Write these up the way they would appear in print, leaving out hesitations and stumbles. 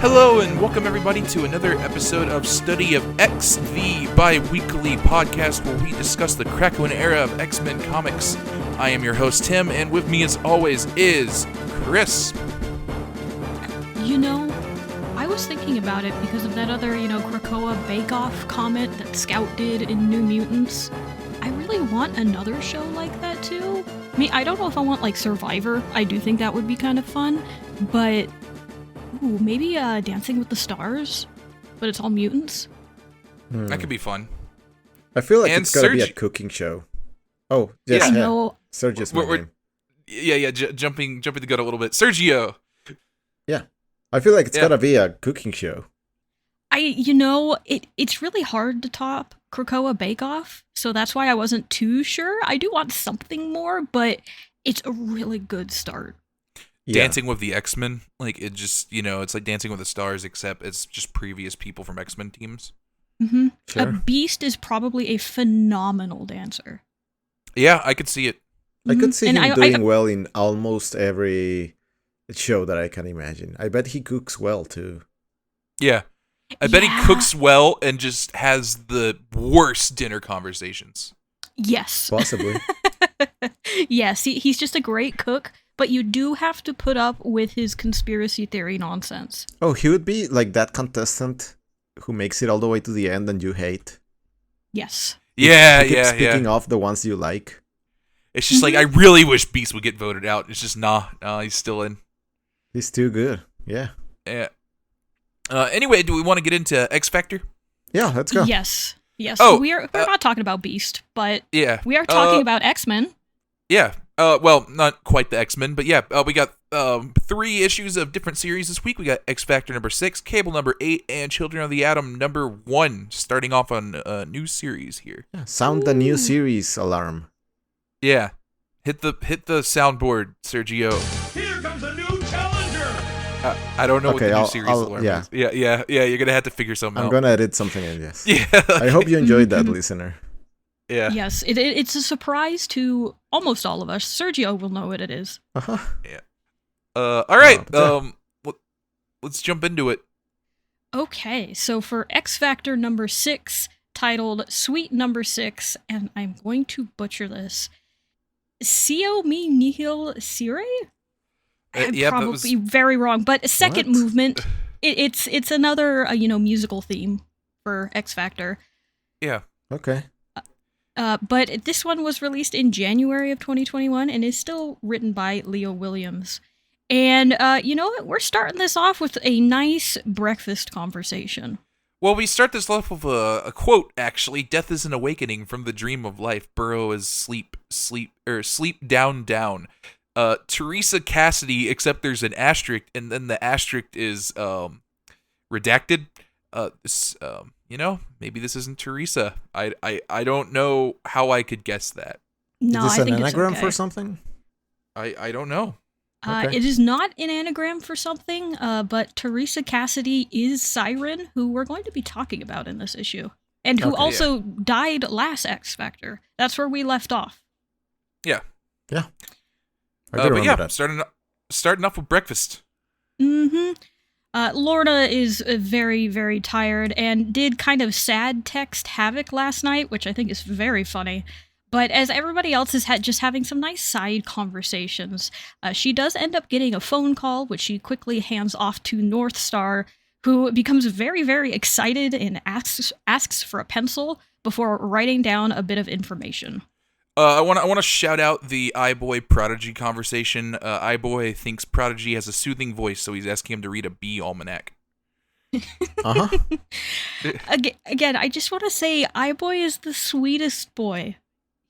Hello and welcome everybody to another episode of Study of X, the bi-weekly podcast where we discuss the Krakoan era of X-Men comics. I am your host Tim, and with me as always is Chris. You know, I was thinking about it because of that other, Krakoa Bake-Off comment that Scout did in New Mutants. I really want another show like that too. I mean, I don't know if I want like Survivor. I do think that would be kind of fun, but maybe Dancing with the Stars, but it's all mutants. That could be fun. I feel like it's gotta be a cooking show. Oh, yes, I know. Sergio's my name. Jumping the gun a little bit. Sergio. Yeah, I feel like it's gotta be a cooking show. It's really hard to top Krakoa Bake Off, so that's why I wasn't too sure. I do want something more, but it's a really good start. Yeah. Dancing with the X-Men, like it just, it's like Dancing with the Stars, except it's just previous people from X-Men teams. Mm-hmm. Sure. Beast is probably a phenomenal dancer. Yeah, I could see it. I could see him doing well in almost every show that I can imagine. I bet he cooks well too. Yeah. I bet he cooks well and just has the worst dinner conversations. Yes. Possibly. Yes, he's just a great cook, but you do have to put up with his conspiracy theory nonsense. Oh, he would be like that contestant who makes it all the way to the end and you hate. Yes. Yeah, he keeps picking off the ones you like. It's just like, I really wish Beast would get voted out. It's just, nah, he's still in. He's too good. Yeah. Yeah. Anyway, do we want to get into X Factor? Yeah, let's go. Yes. Oh, we're not talking about Beast, but yeah, we are talking about X-Men. Yeah. Well, not quite the X-Men, but yeah, we got 3 issues of different series this week. We got X Factor number 6, Cable number 8, and Children of the Atom number 1. Starting off on a new series here. Yeah, sound the new series alarm. Yeah, hit the soundboard, Sergio. Here comes a new challenger. I don't know what the new series alarm yeah. is. Yeah. You're gonna have to figure something out. I'm gonna edit something in. Yes. Yeah. I hope you enjoyed that, listener. Yeah. Yes, it's a surprise to almost all of us. Sergio will know what it is. Uh-huh. Yeah. All right. Let's jump into it. Okay, so for X Factor number 6, titled Sweet Number 6, and I'm going to butcher this. Sio mi nihil sire? I'm probably very wrong, but second movement. It's another musical theme for X Factor. Yeah. Okay. But this one was released in January of 2021 and is still written by Leo Williams. And you know what? We're starting this off with a nice breakfast conversation. Well, we start this off with a quote, actually. Death is an awakening from the dream of life. Burrow is sleep, down. Teresa Cassidy, except there's an asterisk, and then the asterisk is redacted. Maybe this isn't Teresa. I don't know how I could guess that. No, is this I think an anagram it's okay. for something? I don't know. Okay. It is not an anagram for something, but Teresa Cassidy is Siren, who we're going to be talking about in this issue, and who also died last X Factor. That's where we left off. Yeah. Yeah. That. Starting off with breakfast. Mm-hmm. Lorna is very, very tired and did kind of sad text Havoc last night, which I think is very funny. But as everybody else is just having some nice side conversations, she does end up getting a phone call, which she quickly hands off to Northstar, who becomes very, very excited and asks for a pencil before writing down a bit of information. I want to shout out the iBoy Prodigy conversation. iBoy thinks Prodigy has a soothing voice, so he's asking him to read a bee almanac. Uh-huh. Again, I just want to say iBoy is the sweetest boy.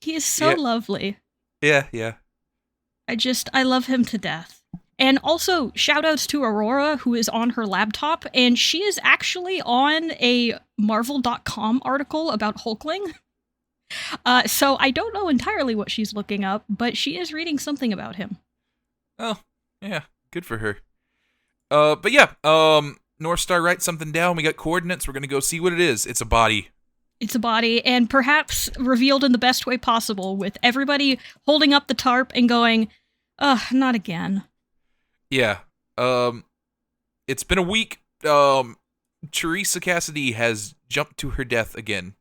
He is so lovely. Yeah. I love him to death. And also, shout-outs to Aurora, who is on her laptop, and she is actually on a Marvel.com article about Hulkling. So I don't know entirely what she's looking up, but she is reading something about him. Oh, yeah, good for her. Northstar writes something down. We got coordinates. We're gonna go see what it is. It's a body. It's a body, and perhaps revealed in the best way possible, with everybody holding up the tarp and going, ugh, not again. Yeah. It's been a week. Teresa Cassidy has jumped to her death again.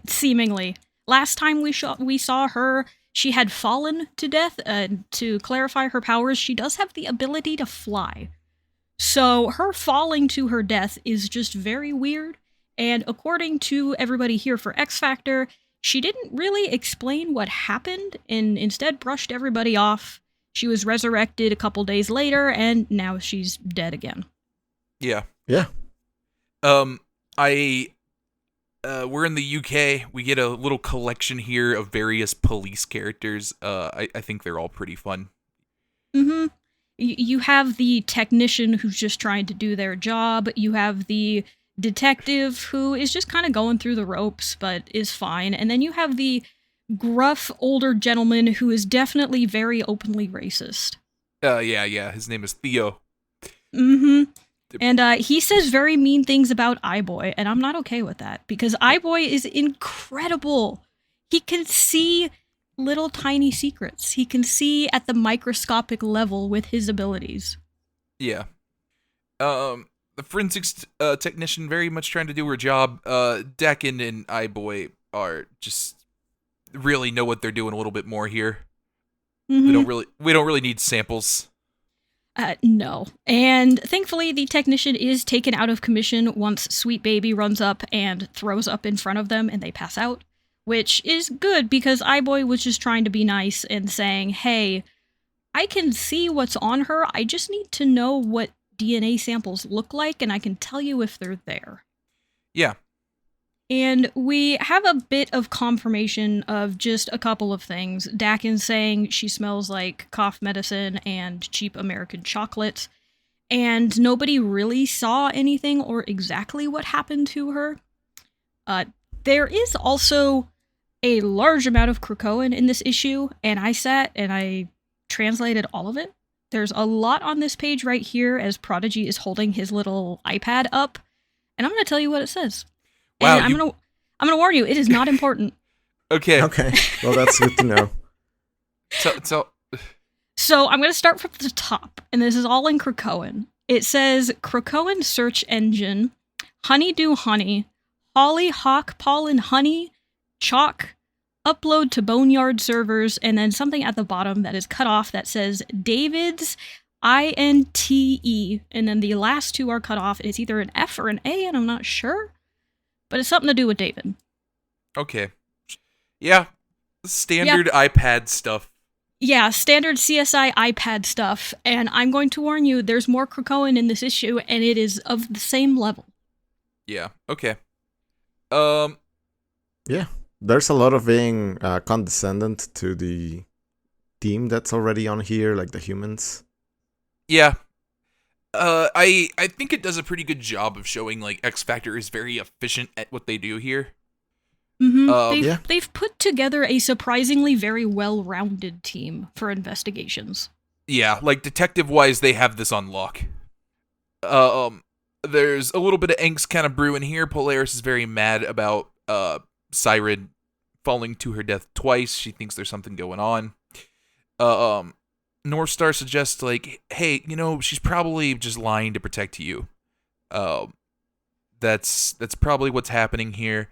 Seemingly. Last time we saw her, she had fallen to death. To clarify her powers, she does have the ability to fly. So her falling to her death is just very weird. And according to everybody here for X Factor, she didn't really explain what happened and instead brushed everybody off. She was resurrected a couple days later, and now she's dead again. Yeah. Yeah. We're in the UK. We get a little collection here of various police characters. I think they're all pretty fun. Mm-hmm. You have the technician who's just trying to do their job. You have the detective who is just kind of going through the ropes, but is fine. And then you have the gruff older gentleman who is definitely very openly racist. Yeah. His name is Theo. Mm-hmm. And he says very mean things about iBoy, and I'm not okay with that, because iBoy is incredible. He can see little tiny secrets. He can see at the microscopic level with his abilities. Yeah. The forensics technician very much trying to do her job. Dakin and iBoy are just really know what they're doing a little bit more here. Mm-hmm. We don't really need samples. No. And thankfully, the technician is taken out of commission once Sweet Baby runs up and throws up in front of them and they pass out, which is good because iBoy was just trying to be nice and saying, hey, I can see what's on her. I just need to know what DNA samples look like and I can tell you if they're there. Yeah. And we have a bit of confirmation of just a couple of things. Dakin saying she smells like cough medicine and cheap American chocolate. And nobody really saw anything or exactly what happened to her. There is also a large amount of Krakoan in this issue, and I sat and I translated all of it. There's a lot on this page right here as Prodigy is holding his little iPad up. And I'm going to tell you what it says. Wow, and I'm gonna warn you, it is not important. Okay. Well, that's good to know. So I'm gonna start from the top, and this is all in Krakoan. It says Krakoan search engine, honeydew honey, hollyhock pollen honey, chalk, upload to boneyard servers, and then something at the bottom that is cut off that says David's INTE, and then the last two are cut off. It's either an F or an A, and I'm not sure. But it's something to do with David. Okay. Yeah. Standard iPad stuff. Yeah, standard CSI iPad stuff. And I'm going to warn you, there's more Krakoan in this issue, and it is of the same level. Yeah. Okay. Yeah. There's a lot of being condescendent to the team that's already on here, like the humans. Yeah. I think it does a pretty good job of showing like X Factor is very efficient at what they do here. Mm-hmm. They've put together a surprisingly very well-rounded team for investigations. Yeah, like detective-wise, they have this on lock. There's a little bit of angst kind of brewing here. Polaris is very mad about Siren falling to her death twice. She thinks there's something going on. Northstar suggests, like, hey, she's probably just lying to protect you. That's probably what's happening here.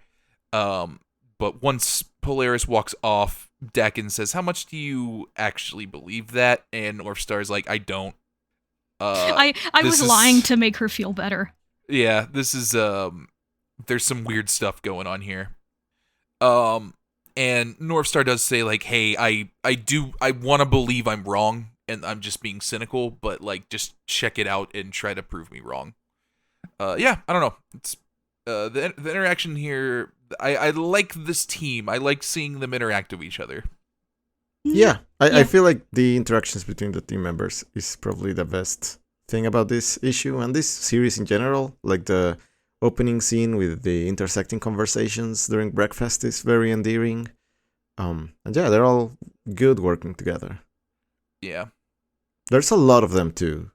But once Polaris walks off, Dakin says, how much do you actually believe that? And Northstar's like, I don't. I was lying to make her feel better. Yeah, this is, there's some weird stuff going on here. And Northstar does say, like, hey, I want to believe I'm wrong, and I'm just being cynical, but, like, just check it out and try to prove me wrong. Yeah, I don't know. It's the interaction here, I like this team. I like seeing them interact with each other. Yeah, I feel like the interactions between the team members is probably the best thing about this issue and this series in general. Like the opening scene with the intersecting conversations during breakfast is very endearing. And yeah, they're all good working together. Yeah. There's a lot of them too,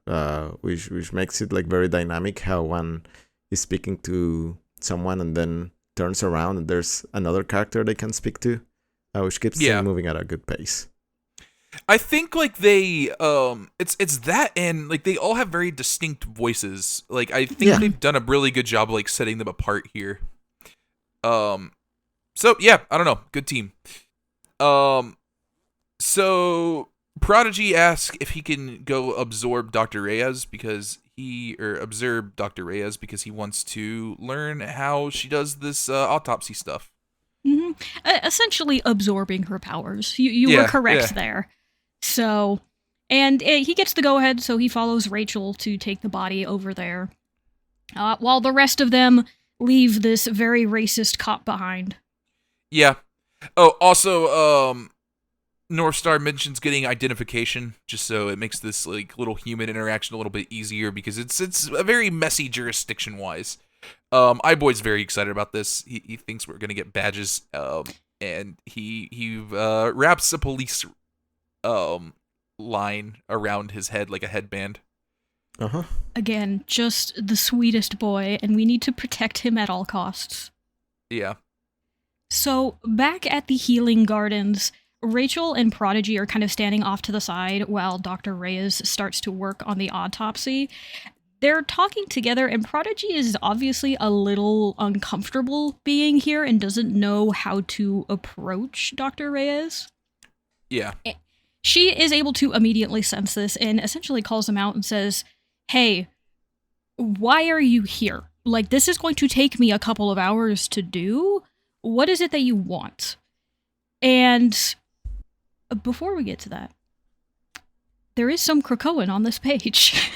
which makes it like very dynamic how one is speaking to someone and then turns around and there's another character they can speak to, which keeps them moving at a good pace. I think like they it's that, and like they all have very distinct voices. Like I think Yeah. they've done a really good job like setting them apart here. Um so yeah, I don't know, good team. Um so Prodigy asks if he can go absorb Dr. Reyes because observe Dr. Reyes because he wants to learn how she does this autopsy stuff. hmm Essentially absorbing her powers. You were Yeah, correct yeah. there. So, and he gets the go ahead, so he follows Rachel to take the body over there, while the rest of them leave this very racist cop behind. Yeah. Oh, also, Northstar mentions getting identification, just so it makes this like little human interaction a little bit easier because it's a very messy jurisdiction wise. iBoy's very excited about this. He thinks we're gonna get badges. And he wraps a police line around his head like a headband. Uh-huh. Again, just the sweetest boy, and we need to protect him at all costs. Yeah. So, back at the healing gardens, Rachel and Prodigy are kind of standing off to the side while Dr. Reyes starts to work on the autopsy. They're talking together, and Prodigy is obviously a little uncomfortable being here and doesn't know how to approach Dr. Reyes. Yeah. She is able to immediately sense this and essentially calls him out and says, "Hey, why are you here? Like, this is going to take me a couple of hours to do. What is it that you want?" And before we get to that, there is some Krakoan on this page.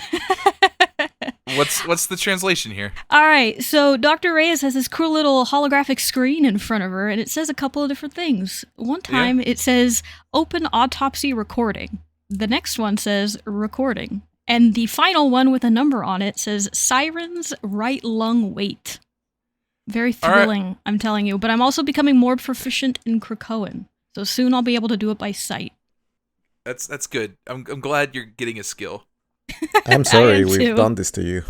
What's the translation here? All right, so Dr. Reyes has this cool little holographic screen in front of her, and it says a couple of different things. One time it says, "Open autopsy recording." The next one says, "Recording." And the final one with a number on it says, "Sirens, right lung wait." Very thrilling, right. I'm telling you. But I'm also becoming more proficient in Krakoan. So soon I'll be able to do it by sight. That's good. I'm glad you're getting a skill. I'm sorry we've done this to you.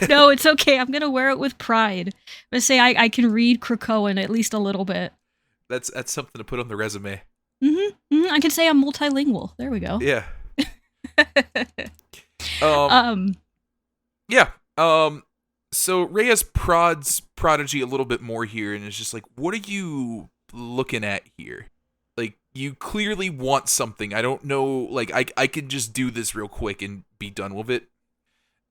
No, it's okay. I'm going to wear it with pride. I'm going to say I can read Krakoan at least a little bit. That's something to put on the resume. I can say I'm multilingual. There we go. Yeah. Yeah. So Reyes prods Prodigy a little bit more here and is just like, what are you looking at here? Like, you clearly want something. I don't know, like, I can just do this real quick and be done with it.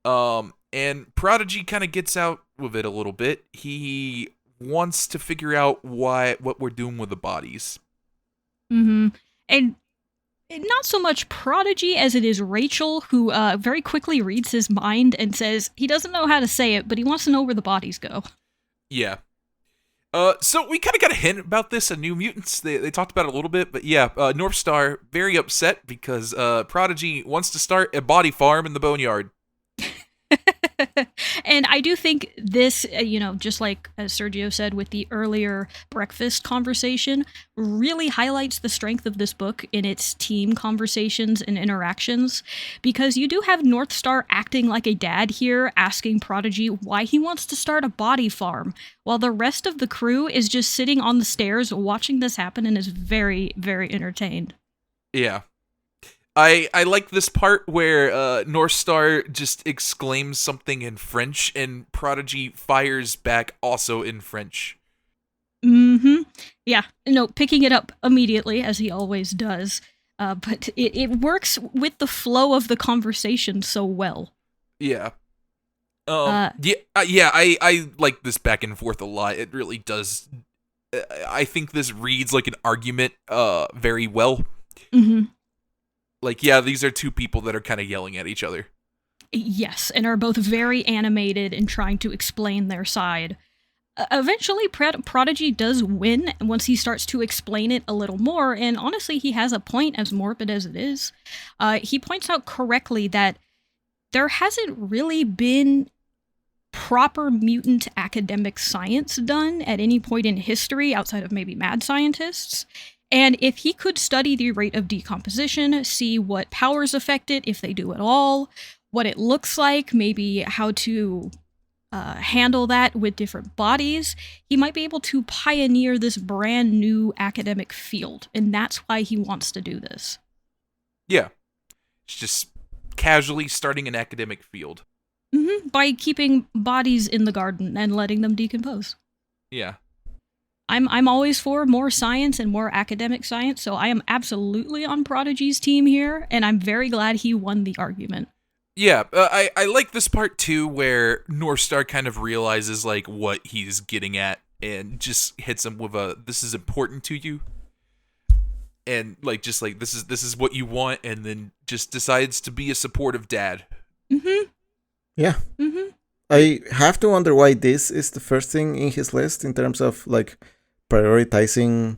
And Prodigy kind of gets out with it a little bit. He wants to figure out what we're doing with the bodies. And not so much Prodigy as it is Rachel, who very quickly reads his mind and says he doesn't know how to say it, but he wants to know where the bodies go. Yeah. So we kind of got a hint about this in New Mutants. They talked about it a little bit, but yeah, Northstar very upset because Prodigy wants to start a body farm in the boneyard. And I do think this, just like as Sergio said with the earlier breakfast conversation, really highlights the strength of this book in its team conversations and interactions, because you do have Northstar acting like a dad here, asking Prodigy why he wants to start a body farm, while the rest of the crew is just sitting on the stairs watching this happen and is very, very entertained. Yeah. I like this part where Northstar just exclaims something in French and Prodigy fires back also in French. Yeah, picking it up immediately, as he always does. But it works with the flow of the conversation so well. Yeah. I like this back and forth a lot. It really does. I think this reads like an argument very well. Like, yeah, these are two people that are kind of yelling at each other. Yes, and are both very animated in trying to explain their side. Eventually, Prodigy does win once he starts to explain it a little more, and honestly, he has a point, as morbid as it is. He points out correctly that there hasn't really been proper mutant academic science done at any point in history outside of maybe mad scientists. And if he could study the rate of decomposition, see what powers affect it, if they do at all, what it looks like, maybe how to handle that with different bodies, he might be able to pioneer this brand new academic field. And that's why he wants to do this. Yeah. It's just casually starting an academic field. By keeping bodies in the garden and letting them decompose. Yeah. I'm always for more science and more academic science, so I am absolutely on Prodigy's team here, and I'm very glad he won the argument. Yeah, I like this part too, where Northstar kind of realizes like what he's getting at, and just hits him with a "this is important to you," and like just like this is what you want, and then just decides to be a supportive dad. Yeah. I have to wonder why this is the first thing in his list in terms of like prioritizing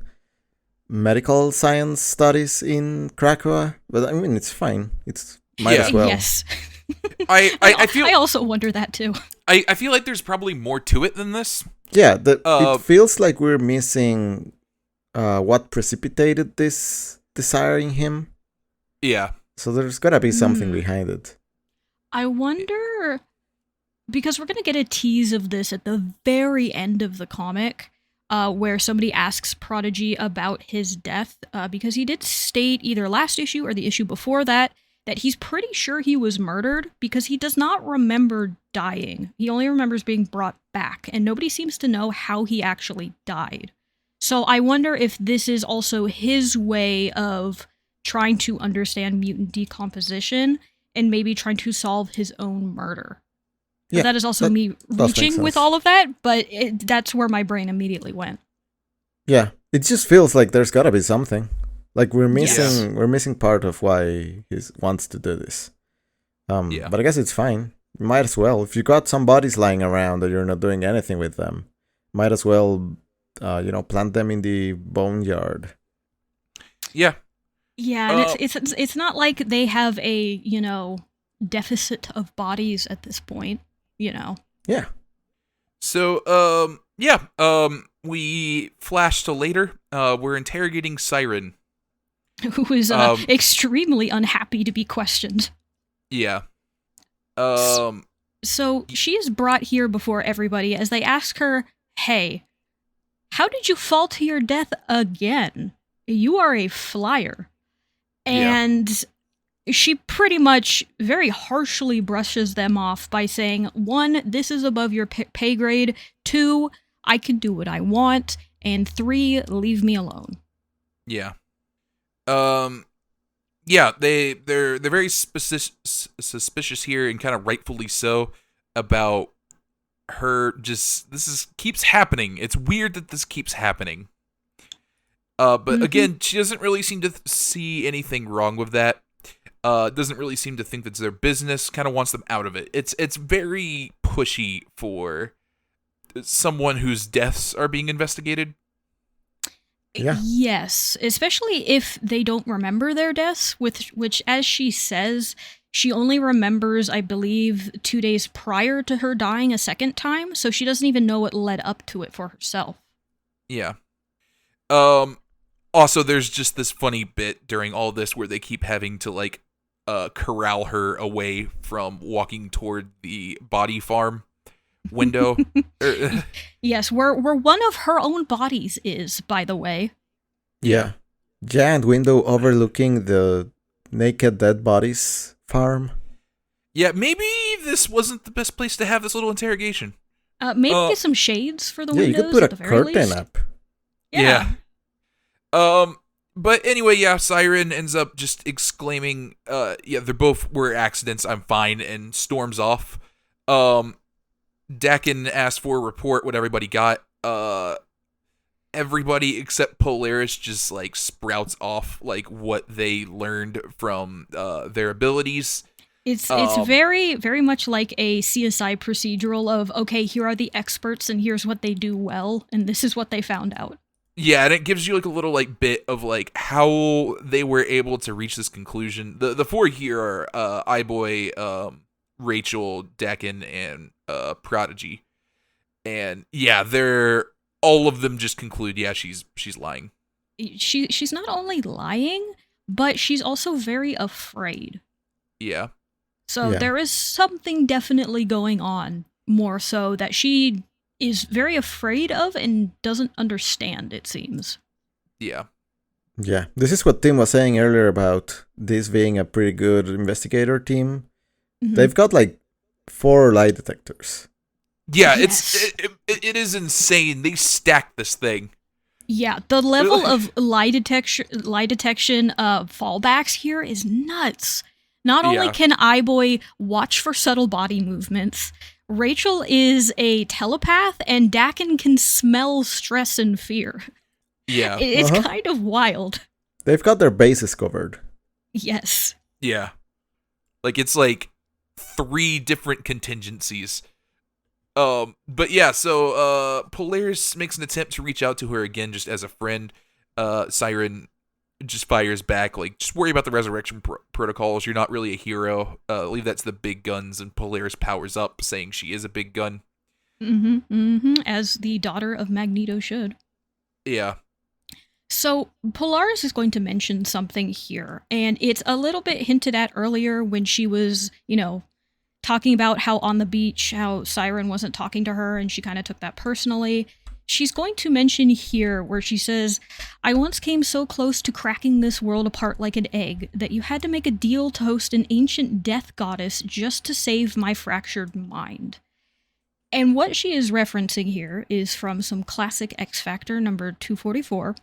medical science studies in Krakoa. But I mean, it's fine. It's might Yeah. as well. Yes. I feel I also wonder that too. I feel like there's probably more to it than this. Yeah, it feels like we're missing what precipitated this desire in him. Yeah. So there's gotta be something behind it. I wonder, because we're going to get a tease of this at the very end of the comic, where somebody asks Prodigy about his death, because he did state either last issue or the issue before that he's pretty sure he was murdered because he does not remember dying. He only remembers being brought back, and nobody seems to know how he actually died. So I wonder if this is also his way of trying to understand mutant decomposition and maybe trying to solve his own murder. Yeah, that is also me does make reaching with sense. all of that, but that's where my brain immediately went. Yeah, it just feels like there's gotta be something. Like we're missing Yes. we're missing part of why he wants to do this. Yeah. But I guess it's fine. You might as well. If you got some bodies lying around and you're not doing anything with them, might as well plant them in the boneyard. Yeah. Yeah, and it's not like they have a, deficit of bodies at this point, Yeah. So we flash to later. We're interrogating Siren. who is extremely unhappy to be questioned. Yeah. So she is brought here before everybody as they ask her, "Hey, how did you fall to your death again? You are a flyer." And she pretty much very harshly brushes them off by saying, 1, this is above your pay grade. 2, I can do what I want. And 3, leave me alone. Yeah. Yeah, they're very suspicious here, and kind of rightfully so, about her keeps happening. It's weird that this keeps happening. But again, she doesn't really seem to see anything wrong with that. Doesn't really seem to think that's their business. Kind of wants them out of it. It's very pushy for someone whose deaths are being investigated. Yeah. Yes, especially if they don't remember their deaths, which, as she says, she only remembers, I believe, 2 days prior to her dying a second time, so she doesn't even know what led up to it for herself. Yeah. Also, there's just this funny bit during all this where they keep having to corral her away from walking toward the body farm window. Yes, where one of her own bodies is, by the way. Yeah. Giant window overlooking the naked dead bodies farm. Yeah, maybe this wasn't the best place to have this little interrogation. Maybe get some shades for the Yeah, you windows could put at a the very curtain least. up. Yeah. But anyway, yeah, Siren ends up just exclaiming, they're both were accidents, I'm fine, and storms off. Dakin asked for a report, what everybody got. Everybody except Polaris just sprouts off what they learned from their abilities. It's very, very much like a CSI procedural of, okay, here are the experts and here's what they do well, and this is what they found out. Yeah, and it gives you a little bit of how they were able to reach this conclusion. The four here are iBoy, Rachel, Dakin, and Prodigy. And yeah, they're all of them just conclude, yeah, she's lying. She's not only lying, but she's also very afraid. Yeah. So Yeah. there is something definitely going on, more so that she is very afraid of and doesn't understand, it seems. Yeah. Yeah, this is what Tim was saying earlier about this being a pretty good investigator team. Mhm. They've got like 4 lie detectors. Yeah, Yes. it is insane. They stacked this thing. Yeah, the level of lie detection fallbacks here is nuts. Not only Yeah. can iBoy watch for subtle body movements, Rachel is a telepath, and Dakin can smell stress and fear. Yeah. It's kind of wild. They've got their bases covered. Yes. Yeah. Like it's like 3 different contingencies. But yeah, so Polaris makes an attempt to reach out to her again just as a friend. Siren just fires back like, just worry about the resurrection protocols. You're not really a hero. Leave that to the big guns. And Polaris powers up, saying she is a big gun. As the daughter of Magneto should. Yeah. So Polaris is going to mention something here, and it's a little bit hinted at earlier when she was, talking about how on the beach, how Siren wasn't talking to her, and she kind of took that personally. She's going to mention here where she says, I once came so close to cracking this world apart like an egg that you had to make a deal to host an ancient death goddess just to save my fractured mind. And what she is referencing here is from some classic X Factor number 244,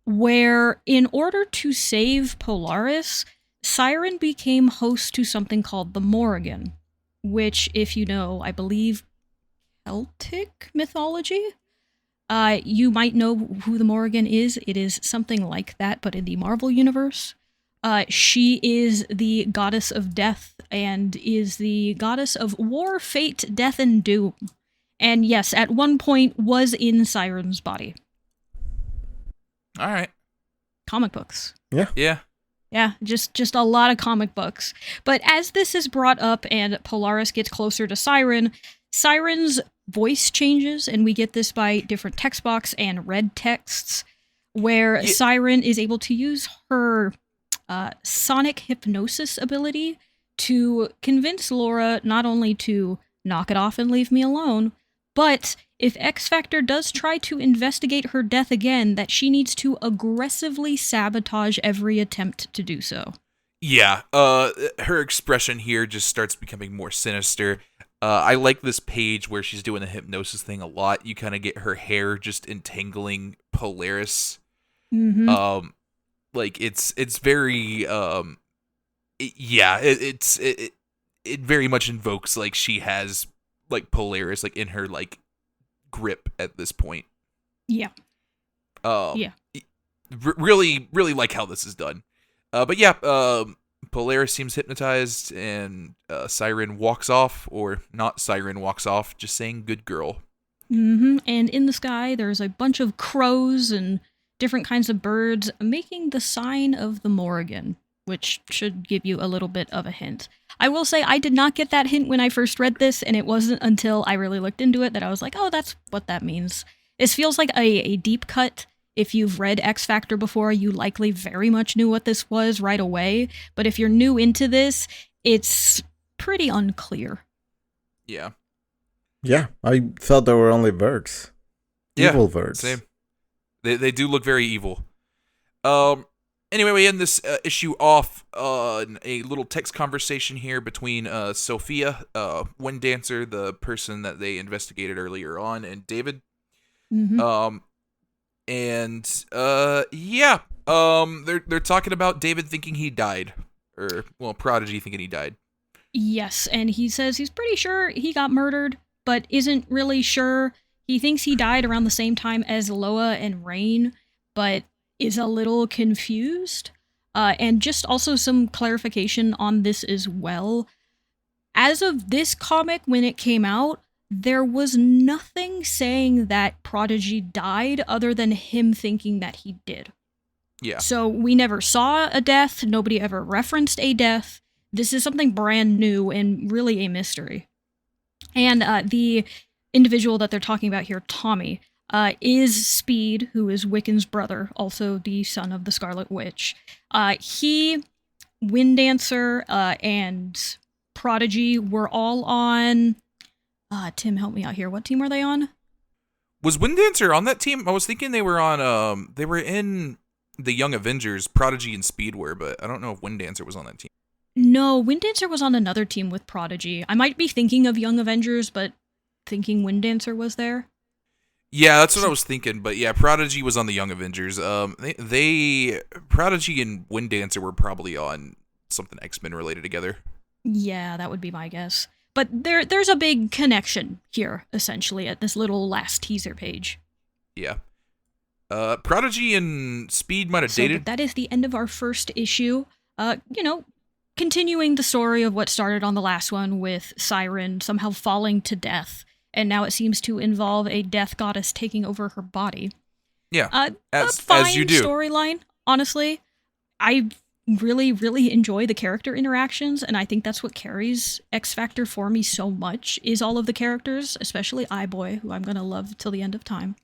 where in order to save Polaris, Siren became host to something called the Morrigan, which, if you know, I believe, Celtic mythology. You might know who the Morrigan is. It is something like that, but in the Marvel universe. She is the goddess of death and is the goddess of war, fate, death, and doom. And yes, at one point was in Siren's body. All right. Comic books. Yeah. Yeah. Yeah, just a lot of comic books. But as this is brought up and Polaris gets closer to Siren, Siren's voice changes, and we get this by different text box and red texts, where Siren is able to use her sonic hypnosis ability to convince Laura not only to knock it off and leave me alone, but if X Factor does try to investigate her death again, that she needs to aggressively sabotage every attempt to do so. Yeah, her expression here just starts becoming more sinister. I like this page where she's doing the hypnosis thing a lot. You kind of get her hair just entangling Polaris. Mm-hmm. Like it's very it very much invokes like she has like Polaris like in her like grip at this point. Yeah. Yeah. Really like how this is done. But yeah, Polaris seems hypnotized, and Siren walks off, or not Siren walks off, just saying good girl. Mm-hmm. And in the sky, there's a bunch of crows and different kinds of birds making the sign of the Morrigan, which should give you a little bit of a hint. I will say I did not get that hint when I first read this, and it wasn't until I really looked into it that I was like, oh, that's what that means. This feels like a deep cut. If you've read X Factor before, you likely very much knew what this was right away. But if you're new into this, it's pretty unclear. Yeah. Yeah, I thought there were only birds. Yeah, evil birds. Same. They do look very evil. Anyway, we end this issue off in a little text conversation here between Sophia, Wind Dancer, the person that they investigated earlier on, and David. Mm-hmm. They're talking about David thinking he died, or Prodigy thinking he died. Yes, and he says he's pretty sure he got murdered, but isn't really sure. He thinks he died around the same time as Loa and Rain, but is a little confused. And just also some clarification on this as well. As of this comic, when it came out, there was nothing saying that Prodigy died other than him thinking that he did. Yeah. So we never saw a death. Nobody ever referenced a death. This is something brand new and really a mystery. And the individual that they're talking about here, Tommy, is Speed, who is Wiccan's brother, also the son of the Scarlet Witch. He, Wind Dancer, and Prodigy were all on... Tim, help me out here. What team were they on? Was Wind Dancer on that team? I was thinking they were on, they were in the Young Avengers, Prodigy and Speed were, but I don't know if Wind Dancer was on that team. No, Wind Dancer was on another team with Prodigy. I might be thinking of Young Avengers, but thinking Wind Dancer was there. Yeah, that's what I was thinking, but yeah, Prodigy was on the Young Avengers. They Prodigy and Wind Dancer were probably on something X-Men related together. Yeah, that would be my guess. But there's a big connection here, essentially, at this little last teaser page. Yeah. Prodigy and Speed might have dated. That is the end of our first issue. Continuing the story of what started on the last one with Siren somehow falling to death, and now it seems to involve a death goddess taking over her body. Yeah, as you do. Storyline, honestly. I really, really enjoy the character interactions, and I think that's what carries X Factor for me so much, is all of the characters, especially iBoy, who I'm going to love till the end of time.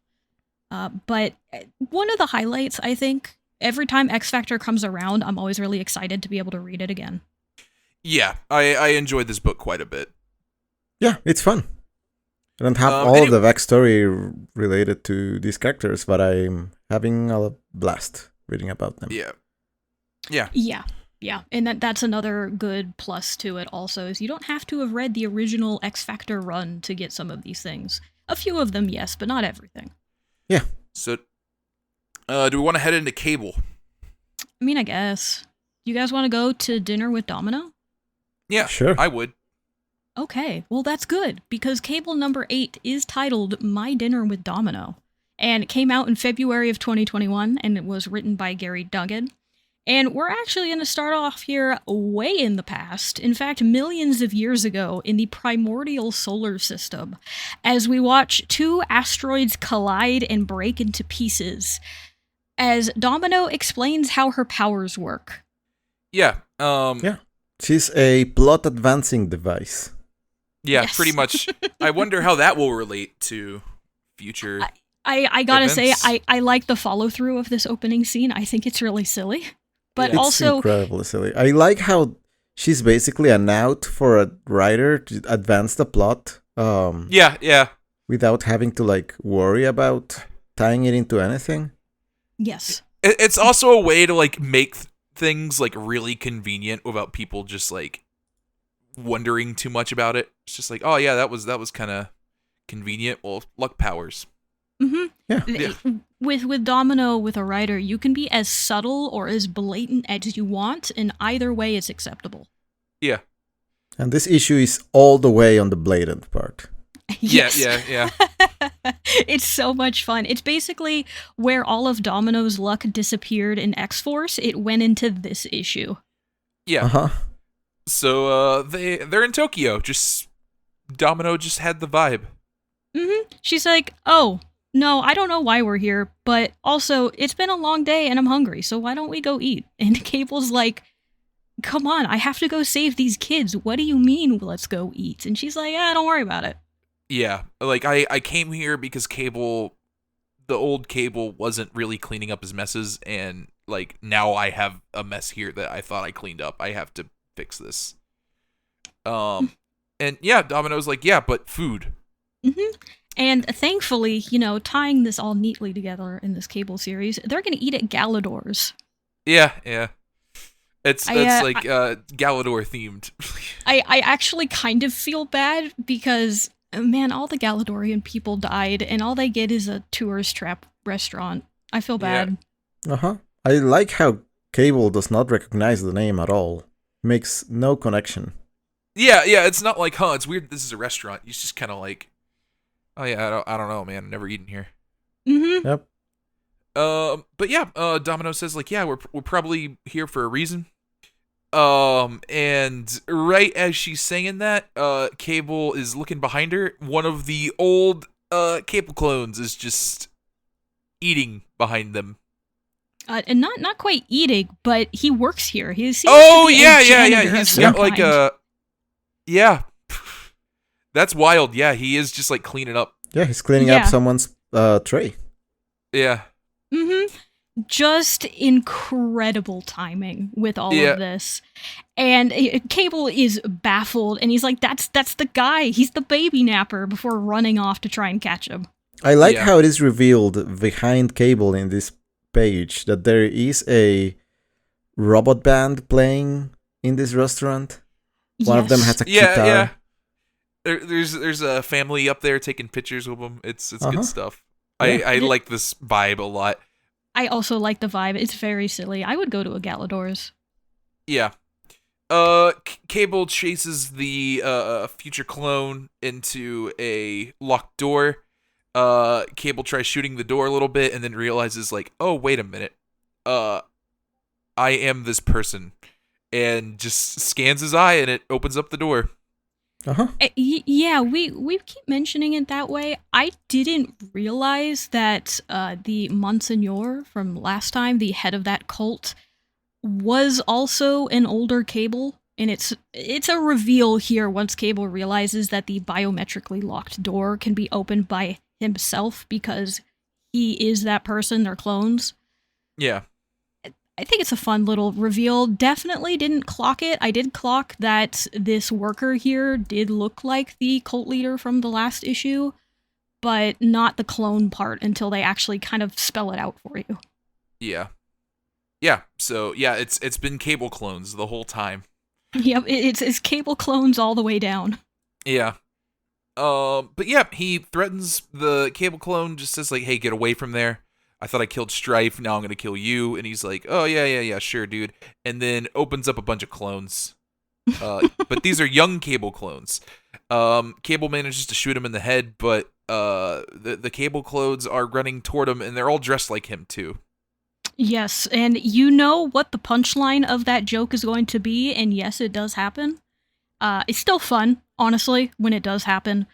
But one of the highlights, I think, every time X Factor comes around, I'm always really excited to be able to read it again. Yeah, I enjoyed this book quite a bit. Yeah, it's fun. I don't have all the backstory related to these characters, but I'm having a blast reading about them. Yeah. And that's another good plus to it also, is you don't have to have read the original X Factor run to get some of these things. A few of them, yes, but not everything. Yeah. So, do we want to head into Cable? I mean, I guess. You guys want to go to dinner with Domino? Yeah, sure. I would. Okay, well that's good, because Cable number 8 is titled My Dinner with Domino, and it came out in February of 2021, and it was written by Gary Duggan. And we're actually going to start off here way in the past, in fact, millions of years ago in the primordial solar system, as we watch two asteroids collide and break into pieces, as Domino explains how her powers work. Yeah. She's a plot advancing device. Yeah, yes. Pretty much. I wonder how that will relate to future I gotta events. say, I like the follow-through of this opening scene. I think it's really silly. But it's also incredibly silly. I like how she's basically an out for a writer to advance the plot. Yeah. Without having to worry about tying it into anything. Yes. It's also a way to make things really convenient without people just wondering too much about it. It's just oh yeah, that was kind of convenient. Well, luck powers. Mm-hmm. Yeah. With Domino, with a writer, you can be as subtle or as blatant as you want, and either way it's acceptable. Yeah. And this issue is all the way on the blatant part. Yes. Yeah. It's so much fun. It's basically where all of Domino's luck disappeared in X-Force, it went into this issue. Yeah. Uh-huh. So they're in Tokyo. Domino just had the vibe. Mm-hmm. She's like, oh, no, I don't know why we're here, but also, it's been a long day and I'm hungry, so why don't we go eat? And Cable's like, come on, I have to go save these kids. What do you mean, let's go eat? And she's like, don't worry about it. Yeah, I came here because the old Cable wasn't really cleaning up his messes, and now I have a mess here that I thought I cleaned up. I have to fix this. And yeah, Domino's yeah, but food. Mm-hmm. And thankfully, tying this all neatly together in this Cable series, they're going to eat at Galador's. Yeah. It's Galador themed. I actually kind of feel bad because, man, all the Galadorian people died, and all they get is a tourist trap restaurant. I feel bad. Yeah. Uh-huh. I like how Cable does not recognize the name at all. Makes no connection. Yeah, it's not it's weird this is a restaurant. He's just kind of oh yeah, I don't know, man. I've never eaten here. Mm-hmm. Yep. But yeah, Domino says yeah, we're probably here for a reason. And right as she's saying that, Cable is looking behind her. One of the old Cable clones is just eating behind them. And not quite eating, but he works here. He seems yeah. He's got yeah. That's wild. Yeah, he is just cleaning up. Yeah, he's cleaning up someone's tray. Yeah. Mm-hmm. Just incredible timing with all of this. And Cable is baffled, and he's like, that's the guy. He's the baby napper, before running off to try and catch him. I like how it is revealed behind Cable in this page that there is a robot band playing in this restaurant. One of them has a guitar. Yeah. There's a family up there taking pictures with them. It's good stuff. Yeah. I like this vibe a lot. I also like the vibe. It's very silly. I would go to a Galador's. Yeah. Cable chases the future clone into a locked door. Cable tries shooting the door a little bit and then realizes like, oh, wait a minute. I am this person. And just scans his eye and it opens up the door. Yeah, we keep mentioning it that way. I didn't realize that the Monsignor from last time, the head of that cult, was also an older Cable. And it's a reveal here once Cable realizes that the biometrically locked door can be opened by himself because he is that person, they're clones. Yeah. I think it's a fun little reveal. Definitely didn't clock it. I did clock that this worker here did look like the cult leader from the last issue, but not the clone part until they actually kind of spell it out for you. Yeah. Yeah. So yeah, it's been Cable clones the whole time. Yep, it's Cable clones all the way down. Yeah. But yeah, he threatens the Cable clone, just says like, hey, get away from there. I thought I killed Strife, now I'm gonna kill you. And he's like, oh, yeah, sure, dude. And then opens up a bunch of clones. But these are young Cable clones. Cable manages to shoot him in the head, but the Cable clones are running toward him, and they're all dressed like him, too. Yes, and you know what the punchline of that joke is going to be, and yes, it does happen. It's still fun, honestly, when it does happen.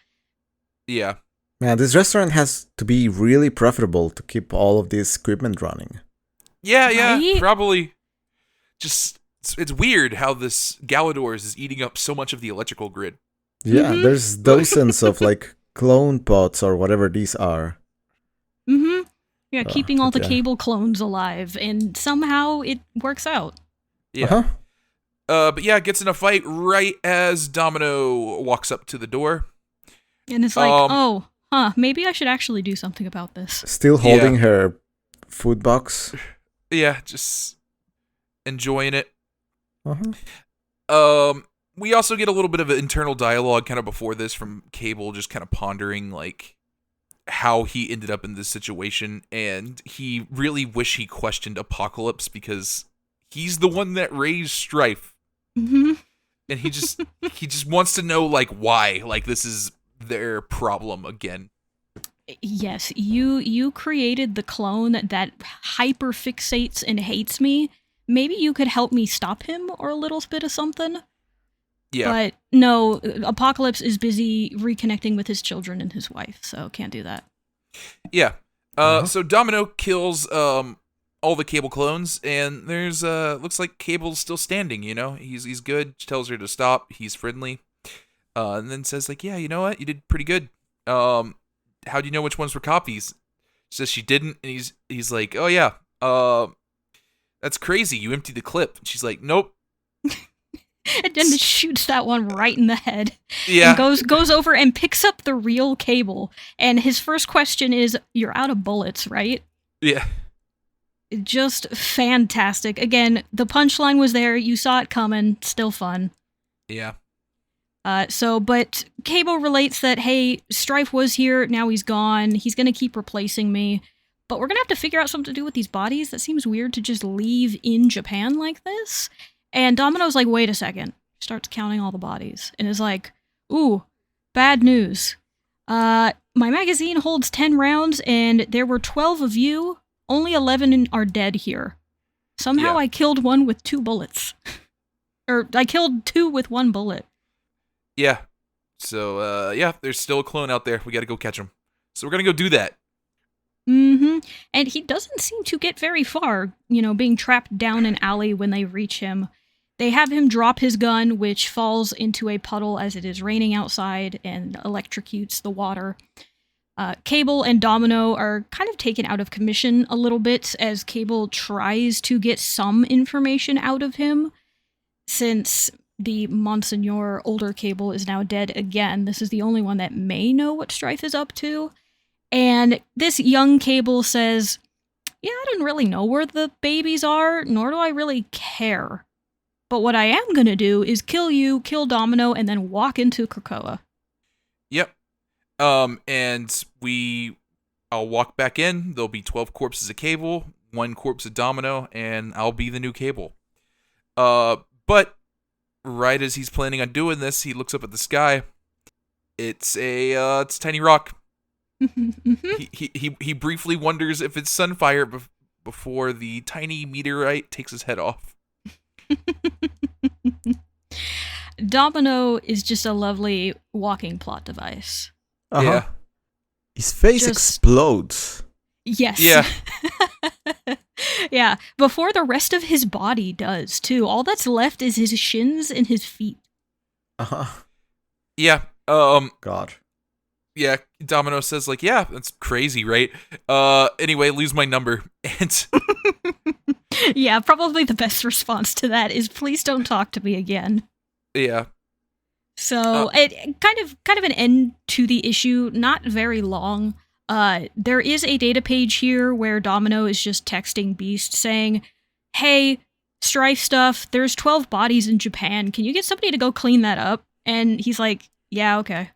Yeah. Man, this restaurant has to be really profitable to keep all of this equipment running. Yeah, Right? probably. Just, it's weird how this Galador's is eating up so much of the electrical grid. Yeah, there's dozens of like clone pots or whatever these are. Mm-hmm. Yeah, keeping all the yeah. Cable clones alive, and somehow it works out. Yeah. But yeah, gets in a fight right as Domino walks up to the door. And it's like, maybe I should actually do something about this. Still holding her food box. Yeah, just enjoying it. Uh-huh. We also get a little bit of an internal dialogue kind of before this from Cable, just kind of pondering like how he ended up in this situation, and he really wish he questioned Apocalypse because he's the one that raised Strife. Mm-hmm. And he just wants to know like why, like this is their problem again. Yes, you created the clone that hyper fixates and hates me. Maybe you could help me stop him or a little bit of something. Yeah. But no, Apocalypse is busy reconnecting with his children and his wife, so can't do that. Yeah. So Domino kills all the Cable clones, and there's looks like Cable's still standing, you know? He's good, tells her to stop, he's friendly. And then says like, yeah, you know what? You did pretty good. How do you know which ones were copies? She says she didn't, and he's like, oh yeah, that's crazy. You emptied the clip. And she's like, nope. And then shoots that one right in the head. Yeah. And goes over and picks up the real Cable. And his first question is, you're out of bullets, right? Yeah. Just fantastic. Again, the punchline was there. You saw it coming. Still fun. Yeah. But Cable relates that, hey, Strife was here, now he's gone, he's gonna keep replacing me, but we're gonna have to figure out something to do with these bodies. That seems weird to just leave in Japan like this. And Domino's like, wait a second. Starts counting all the bodies, and is like, ooh, bad news. My magazine holds 10 rounds, and there were 12 of you, only 11 are dead here. Somehow I killed one with 2 bullets. Or, I killed 2 with 1 bullet. Yeah. So, there's still a clone out there. We gotta go catch him. So we're gonna go do that. Mm-hmm. And he doesn't seem to get very far, being trapped down an alley when they reach him. They have him drop his gun, which falls into a puddle as it is raining outside and electrocutes the water. Cable and Domino are kind of taken out of commission a little bit as Cable tries to get some information out of him. Since the Monsignor older Cable is now dead again, this is the only one that may know what Strife is up to. And this young Cable says, Yeah, I don't really know where the babies are, nor do I really care. But what I am gonna do is kill you, kill Domino, and then walk into Krakoa. Yep. And I'll walk back in. There'll be 12 corpses of Cable, 1 corpse of Domino, and I'll be the new Cable. But right as he's planning on doing this, he looks up at the sky. It's a tiny rock. He briefly wonders if it's Sunfire before the tiny meteorite takes his head off. Domino is just a lovely walking plot device. Yeah. His face explodes. Yes. Yeah. Yeah. Before the rest of his body does, too. All that's left is his shins and his feet. Yeah. God. Yeah, Domino says, like, yeah, that's crazy, right? Anyway, lose my number. And yeah, probably the best response to that is please don't talk to me again. yeah. So it kind of an end to the issue, not very long. There is a data page here where Domino is just texting Beast saying, hey, Strife stuff, there's 12 bodies in Japan. Can you get somebody to go clean that up? And he's like, yeah, okay.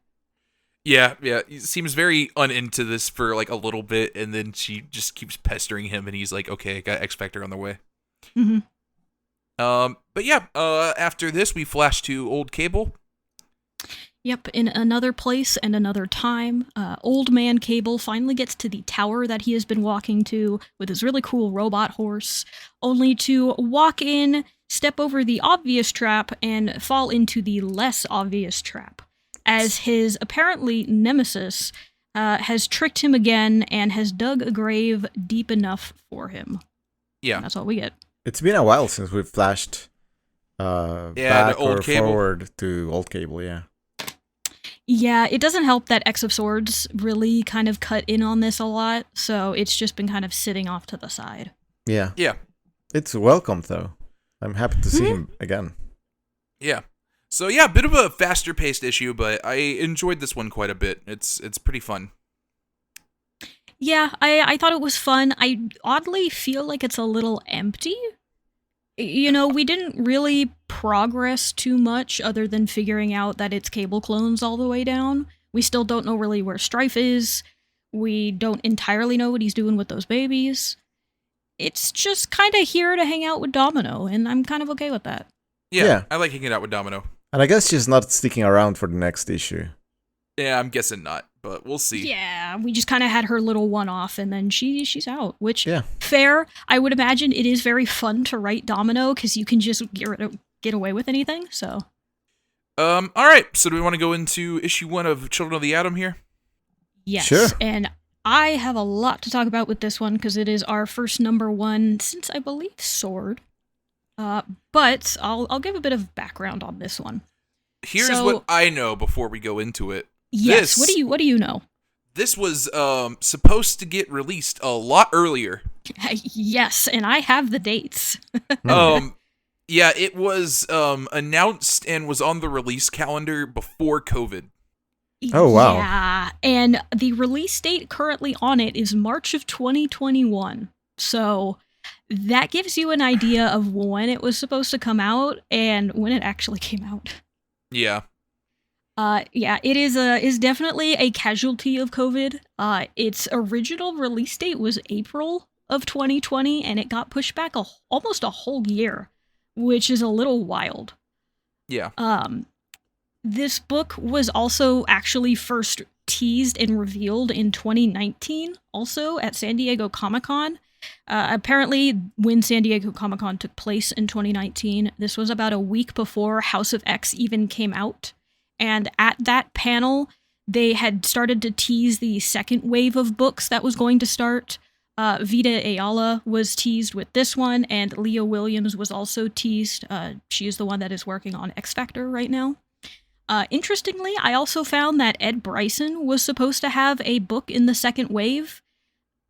Yeah. He seems very uninto this for like a little bit, and then she just keeps pestering him, and he's like, okay, got X Factor on the way. Mm-hmm. But yeah, after this, we flash to old Cable. Yep, in another place and another time, Old Man Cable finally gets to the tower that he has been walking to with his really cool robot horse, only to walk in, step over the obvious trap, and fall into the less obvious trap, as his apparently nemesis has tricked him again and has dug a grave deep enough for him. Yeah. And that's what we get. It's been a while since we've flashed back old or Cable. forward to old Cable, yeah. Yeah, it doesn't help that X of Swords really kind of cut in on this a lot, so it's just been kind of sitting off to the side. Yeah. Yeah. It's welcome, though. I'm happy to see him again. Yeah. So yeah, a bit of a faster paced issue, but I enjoyed this one quite a bit. It's pretty fun. Yeah, I thought it was fun. I oddly feel like it's a little empty. You know, we didn't really progress too much other than figuring out that it's Cable clones all the way down. We still don't know really where Strife is. We don't entirely know what he's doing with those babies. It's just kind of here to hang out with Domino, and I'm kind of okay with that. Yeah. I like hanging out with Domino. And I guess she's not sticking around for the next issue. Yeah, I'm guessing not, but we'll see. Yeah, we just kind of had her little one-off, and then she's out, which, Yeah. fair. I would imagine it is very fun to write Domino, because you can just get away with anything, so. All right, so do we want to go into issue 1 of Children of the Atom here? Yes, Sure. And I have a lot to talk about with this one, because it is our first #1 since, I believe, Sword. But I'll give a bit of background on this one. Here's what I know before we go into it. Yes, what do you know? This was supposed to get released a lot earlier. Yes, and I have the dates. Yeah, it was announced and was on the release calendar before COVID. Oh, wow. Yeah, and the release date currently on it is March of 2021. So that gives you an idea of when it was supposed to come out and when it actually came out. Yeah. Yeah, it is definitely a casualty of COVID. Its original release date was April of 2020, and it got pushed back almost a whole year, which is a little wild. Yeah. This book was also actually first teased and revealed in 2019, also at San Diego Comic-Con. Apparently, when San Diego Comic-Con took place in 2019, this was about a week before House of X even came out. And at that panel, they had started to tease the second wave of books that was going to start. Vita Ayala was teased with this one, and Leah Williams was also teased. She is the one that is working on X Factor right now. Interestingly, I also found that Ed Bryson was supposed to have a book in the second wave.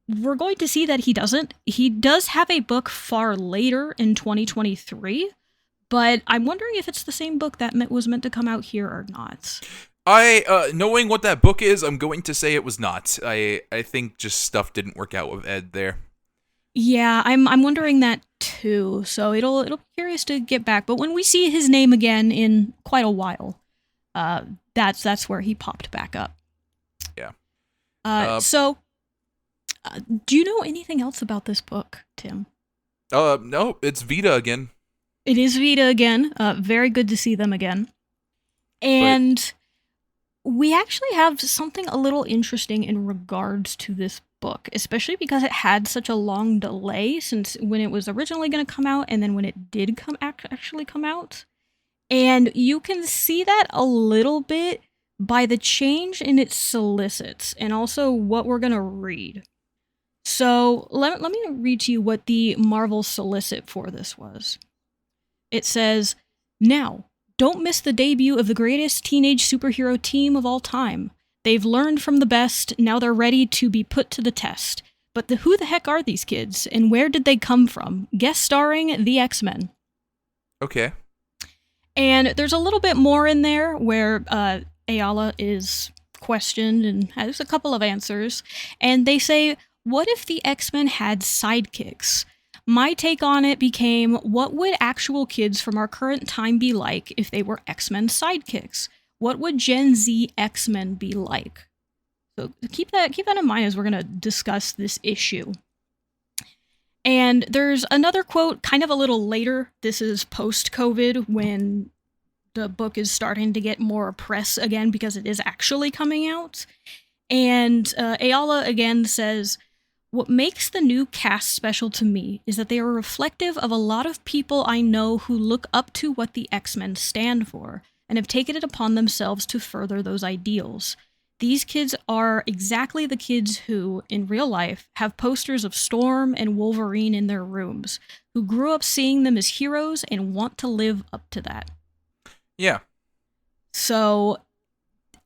We're going to see that he doesn't. He does have a book far later in 2023, but I'm wondering if it's the same book that was meant to come out here or not. Knowing what that book is, I'm going to say it was not. I think just stuff didn't work out with Ed there. Yeah, I'm wondering that too. So it'll be curious to get back. But when we see his name again in quite a while, uh, that's where he popped back up. Yeah. So do you know anything else about this book, Tim? No, it's Vita again. It is Vita again. Very good to see them again. And we actually have something a little interesting in regards to this book, especially because it had such a long delay since when it was originally going to come out and then when it did actually come out. And you can see that a little bit by the change in its solicits and also what we're going to read. So let me read to you what the Marvel solicit for this was. It says, "Now, don't miss the debut of the greatest teenage superhero team of all time. They've learned from the best, now they're ready to be put to the test. But who the heck are these kids, and where did they come from? Guest starring the X-Men." Okay. And there's a little bit more in there where Ayala is questioned and has a couple of answers. And they say, what if the X-Men had sidekicks? My take on it became, what would actual kids from our current time be like if they were X-Men sidekicks? What would Gen Z X-Men be like? So keep that in mind as we're going to discuss this issue. And there's another quote kind of a little later. This is post-COVID when the book is starting to get more press again because it is actually coming out. And Ayala again says, "What makes the new cast special to me is that they are reflective of a lot of people I know who look up to what the X-Men stand for and have taken it upon themselves to further those ideals. These kids are exactly the kids who, in real life, have posters of Storm and Wolverine in their rooms, who grew up seeing them as heroes and want to live up to that." Yeah. So,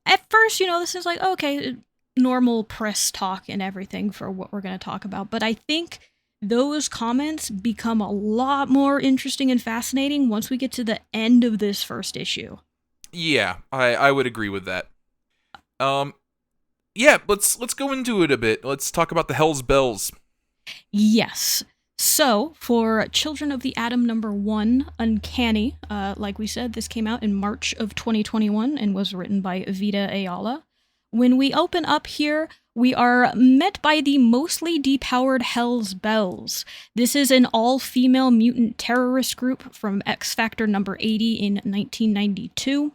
at first, this is like, okay, normal press talk and everything for what we're going to talk about. But I think those comments become a lot more interesting and fascinating once we get to the end of this first issue. Yeah, I would agree with that. Yeah, let's go into it a bit. Let's talk about the Hell's Bells. Yes. So, for Children of the Atom #1, Uncanny, like we said, this came out in March of 2021 and was written by Vita Ayala. When we open up here, we are met by the mostly depowered Hell's Bells. This is an all-female mutant terrorist group from X Factor number 80 in 1992.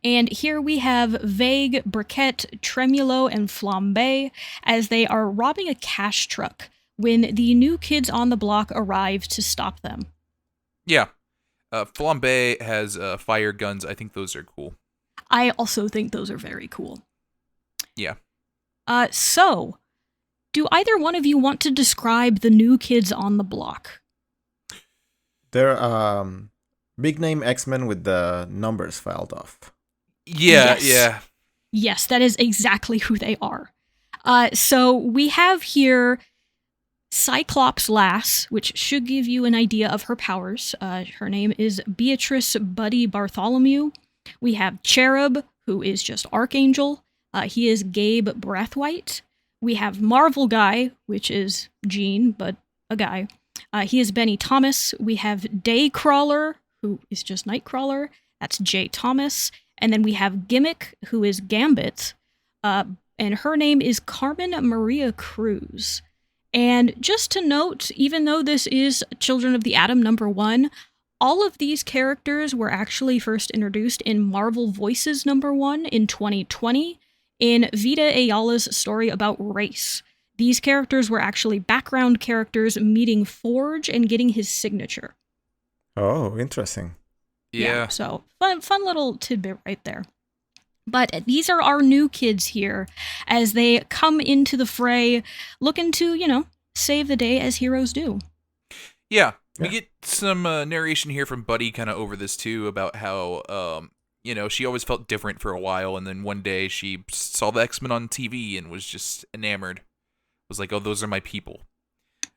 And here we have Vague, Briquette, Tremulo, and Flambe as they are robbing a cash truck when the new kids on the block arrive to stop them. Yeah. Flambe has fire guns. I think those are cool. I also think those are very cool. Yeah. So, do either one of you want to describe the new kids on the block? They're big name X-Men with the numbers filed off. Yeah, Yes. yeah. Yes, that is exactly who they are. So we have here Cyclops Lass, which should give you an idea of her powers. Her name is Beatrice Buddy Bartholomew. We have Cherub, who is just Archangel. He is Gabe Brathwaite. We have Marvel Guy, which is Jean, but a guy. He is Benny Thomas. We have Daycrawler, who is just Nightcrawler. That's Jay Thomas. And then we have Gimmick, who is Gambit. And her name is Carmen Maria Cruz. And just to note, even though this is Children of the Atom #1, all of these characters were actually first introduced in Marvel Voices #1 in 2020 in Vita Ayala's story about race. These characters were actually background characters meeting Forge and getting his signature. Oh, interesting. Yeah. So fun little tidbit right there. But these are our new kids here as they come into the fray looking to, save the day as heroes do. Yeah. We get some narration here from Buddy kind of over this too about how, she always felt different for a while. And then one day she saw the X-Men on TV and was just enamored. Was like, oh, those are my people.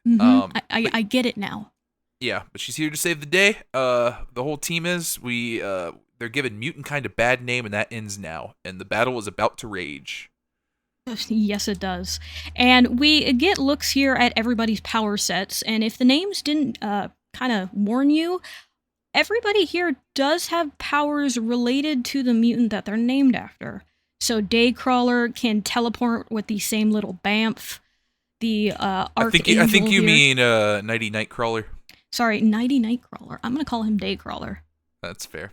Mm-hmm. I get it now. Yeah, but she's here to save the day. The whole team is. They're given mutant kind of bad name, and that ends now. And the battle is about to rage. Yes, it does. And we get looks here at everybody's power sets, and if the names didn't kind of warn you, everybody here does have powers related to the mutant that they're named after. So Daycrawler can teleport with the same little bamf. The Archangel I think you here, mean Nighty Nightcrawler. sorry, Nighty Nightcrawler. I'm gonna call him Daycrawler. That's fair.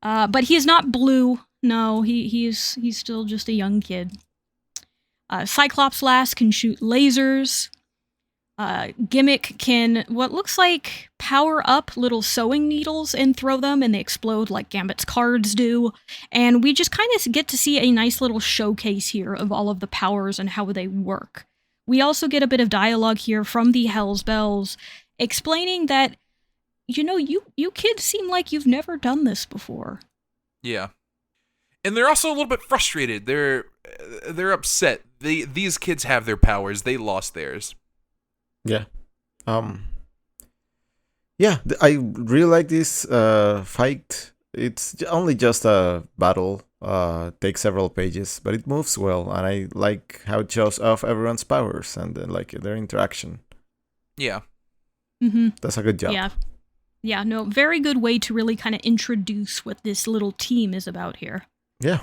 But he is not blue. No, he's still just a young kid. Cyclops Lass can shoot lasers. Gimmick can what looks like power up little sewing needles and throw them, and they explode like Gambit's cards do. And we just kind of get to see a nice little showcase here of all of the powers and how they work. We also get a bit of dialogue here from the Hell's Bells explaining that, you kids seem like you've never done this before. Yeah. And they're also a little bit frustrated. They're upset. These kids have their powers. They lost theirs. Yeah. Yeah, I really like this fight. It's only just a battle. Takes several pages, but it moves well, and I like how it shows off everyone's powers and like their interaction. Yeah. Mm-hmm. That's a good job. Yeah. Yeah, no, very good way to really kind of introduce what this little team is about here. Yeah.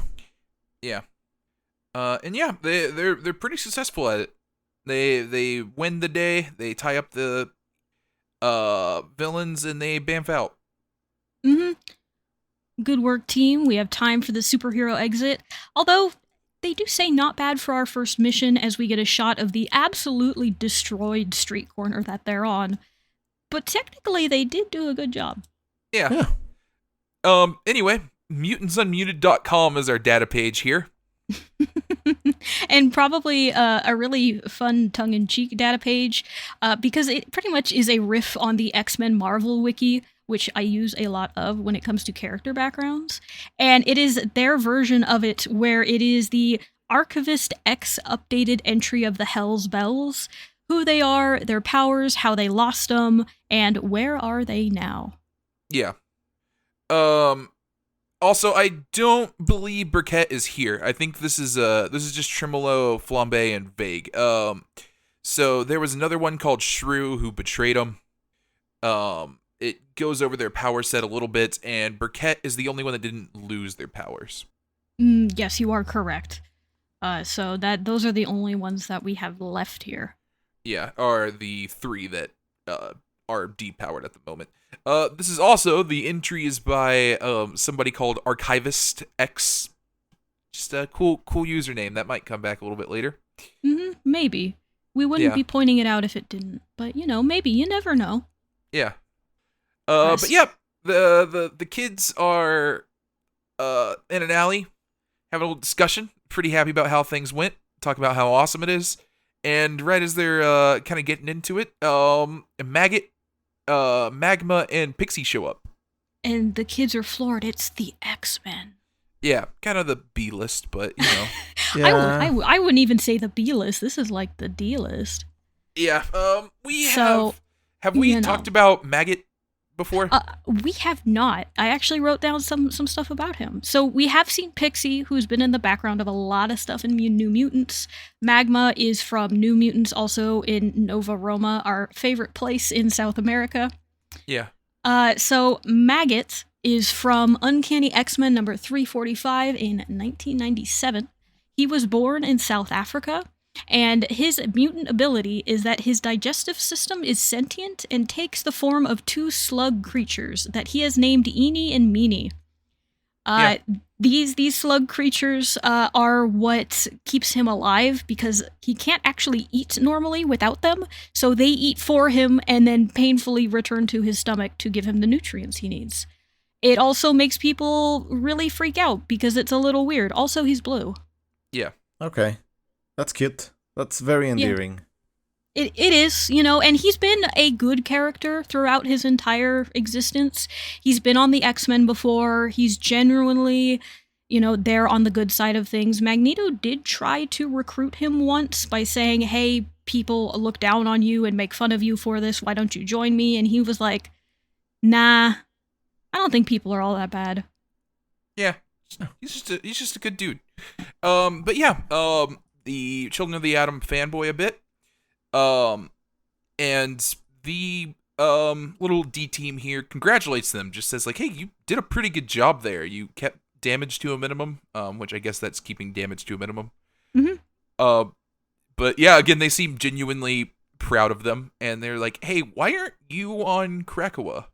Yeah. And yeah, they're pretty successful at it. They win the day, they tie up the villains, and they bamf out. Mm-hmm. Good work, team. We have time for the superhero exit. Although, they do say not bad for our first mission as we get a shot of the absolutely destroyed street corner that they're on. But technically, they did do a good job. Yeah. Anyway, mutantsunmuted.com is our data page here. And probably a really fun tongue-in-cheek data page, because it pretty much is a riff on the X-Men Marvel wiki, which I use a lot of when it comes to character backgrounds. And it is their version of it where it is the Archivist X updated entry of the Hell's Bells, who they are, their powers, how they lost them, and where are they now. Yeah. Also, I don't believe Burkett is here. I think this is just Tremolo, Flambe, and Vague. So there was another one called Shrew who betrayed him. It goes over their power set a little bit, and Burkett is the only one that didn't lose their powers. Yes, you are correct. So those are the only ones that we have left here. Yeah, are the three that are depowered at the moment. This is also, the entry is by somebody called Archivist X. Just a cool username. That might come back a little bit later. Maybe. We wouldn't be pointing it out if it didn't. But, maybe. You never know. Yeah. But yeah, the kids are in an alley having a little discussion. Pretty happy about how things went. Talk about how awesome it is. And right as they're kind of getting into it, Maggot, Magma, and Pixie show up. And the kids are floored. It's the X-Men. Yeah, kind of the B-list, but, Yeah. I wouldn't even say the B-list. This is like the D-list. Yeah, So, have we you know. talked about Maggot before? We have not. I actually wrote down some stuff about him. So we have seen Pixie, who's been in the background of a lot of stuff in New Mutants. Magma is from New Mutants, also in Nova Roma, our favorite place in South America. Yeah. So Maggot is from Uncanny X-Men number 345 in 1997. He was born in South Africa. And his mutant ability is that his digestive system is sentient and takes the form of two slug creatures that he has named Eenie and Meanie. These slug creatures are what keeps him alive because he can't actually eat normally without them, so they eat for him and then painfully return to his stomach to give him the nutrients he needs. It also makes people really freak out because it's a little weird. Also, he's blue. Yeah. Okay. That's cute. That's very endearing. It is, and he's been a good character throughout his entire existence. He's been on the X-Men before. He's genuinely, there on the good side of things. Magneto did try to recruit him once by saying, hey, people look down on you and make fun of you for this. Why don't you join me? And he was like, nah, I don't think people are all that bad. Yeah. He's just a good dude. But yeah, the Children of the Atom fanboy a bit. And the little D team here congratulates them, just says like, hey, you did a pretty good job there. You kept damage to a minimum, which I guess that's keeping damage to a minimum. Mm-hmm. But yeah, again, they seem genuinely proud of them, and they're like, hey, why aren't you on Krakoa?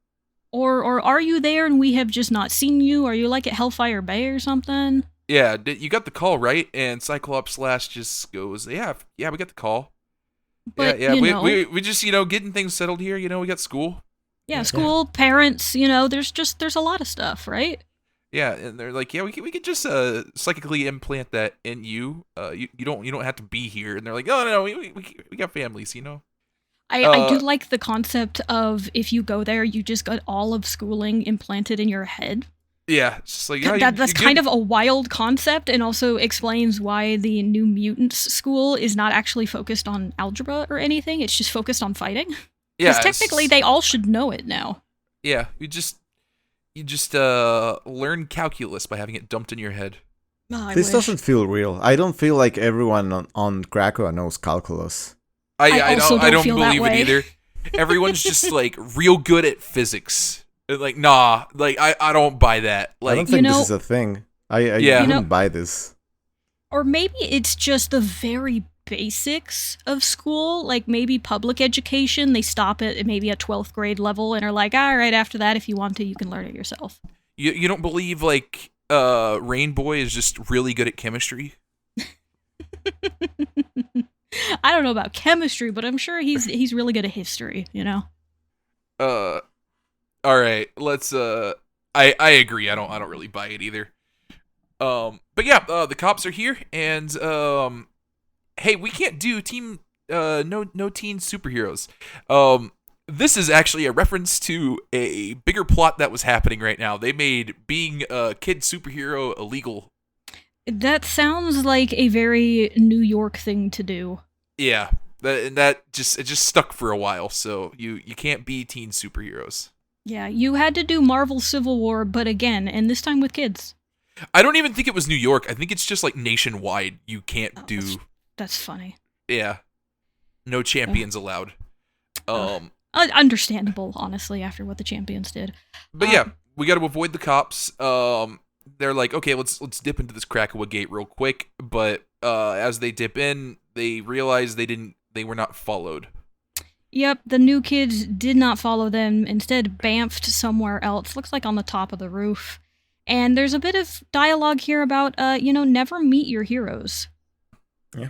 Or are you there and we have just not seen you? Are you like at Hellfire Bay or something? Yeah, you got the call, right? And Cyclops Slash just goes, yeah, we got the call. But, we just, getting things settled here. We got school. Yeah, school, parents, there's a lot of stuff, right? Yeah, and they're like, yeah, we could just psychically implant that in you. You don't have to be here. And they're like, oh no, we got families, I do like the concept of if you go there, you just got all of schooling implanted in your head. Yeah, it's just like that's kind of a wild concept, and also explains why the New Mutants school is not actually focused on algebra or anything. It's just focused on fighting. Yeah, because technically they all should know it now. Yeah, you just learn calculus by having it dumped in your head. This doesn't feel real. I don't feel like everyone on Krakoa knows calculus. I don't feel believe that it way. either. Everyone's just like real good at physics. Like, nah, like I don't buy that. Like, I don't think this is a thing. I wouldn't buy this. Or maybe it's just the very basics of school, like maybe public education. They stop at maybe a 12th grade level and are like, all right, after that, if you want to, you can learn it yourself. You don't believe like Rainboy is just really good at chemistry? I don't know about chemistry, but I'm sure he's really good at history, All right, let's I agree. I don't really buy it either. But yeah, the cops are here, and hey, we can't do no teen superheroes. This is actually a reference to a bigger plot that was happening right now. They made being a kid superhero illegal. That sounds like a very New York thing to do. Yeah, that just stuck for a while. So you can't be teen superheroes. Yeah, you had to do Marvel Civil War, but again, and this time with kids. I don't even think it was New York. I think it's just like nationwide. You can't do. That's funny. Yeah, no champions allowed. Understandable, honestly, after what the champions did. But yeah, we got to avoid the cops. They're like, okay, let's dip into this Krakoa gate real quick. But as they dip in, they realize they were not followed. Yep, the new kids did not follow them, instead bamfed somewhere else, looks like on the top of the roof. And there's a bit of dialogue here about, never meet your heroes. Yeah.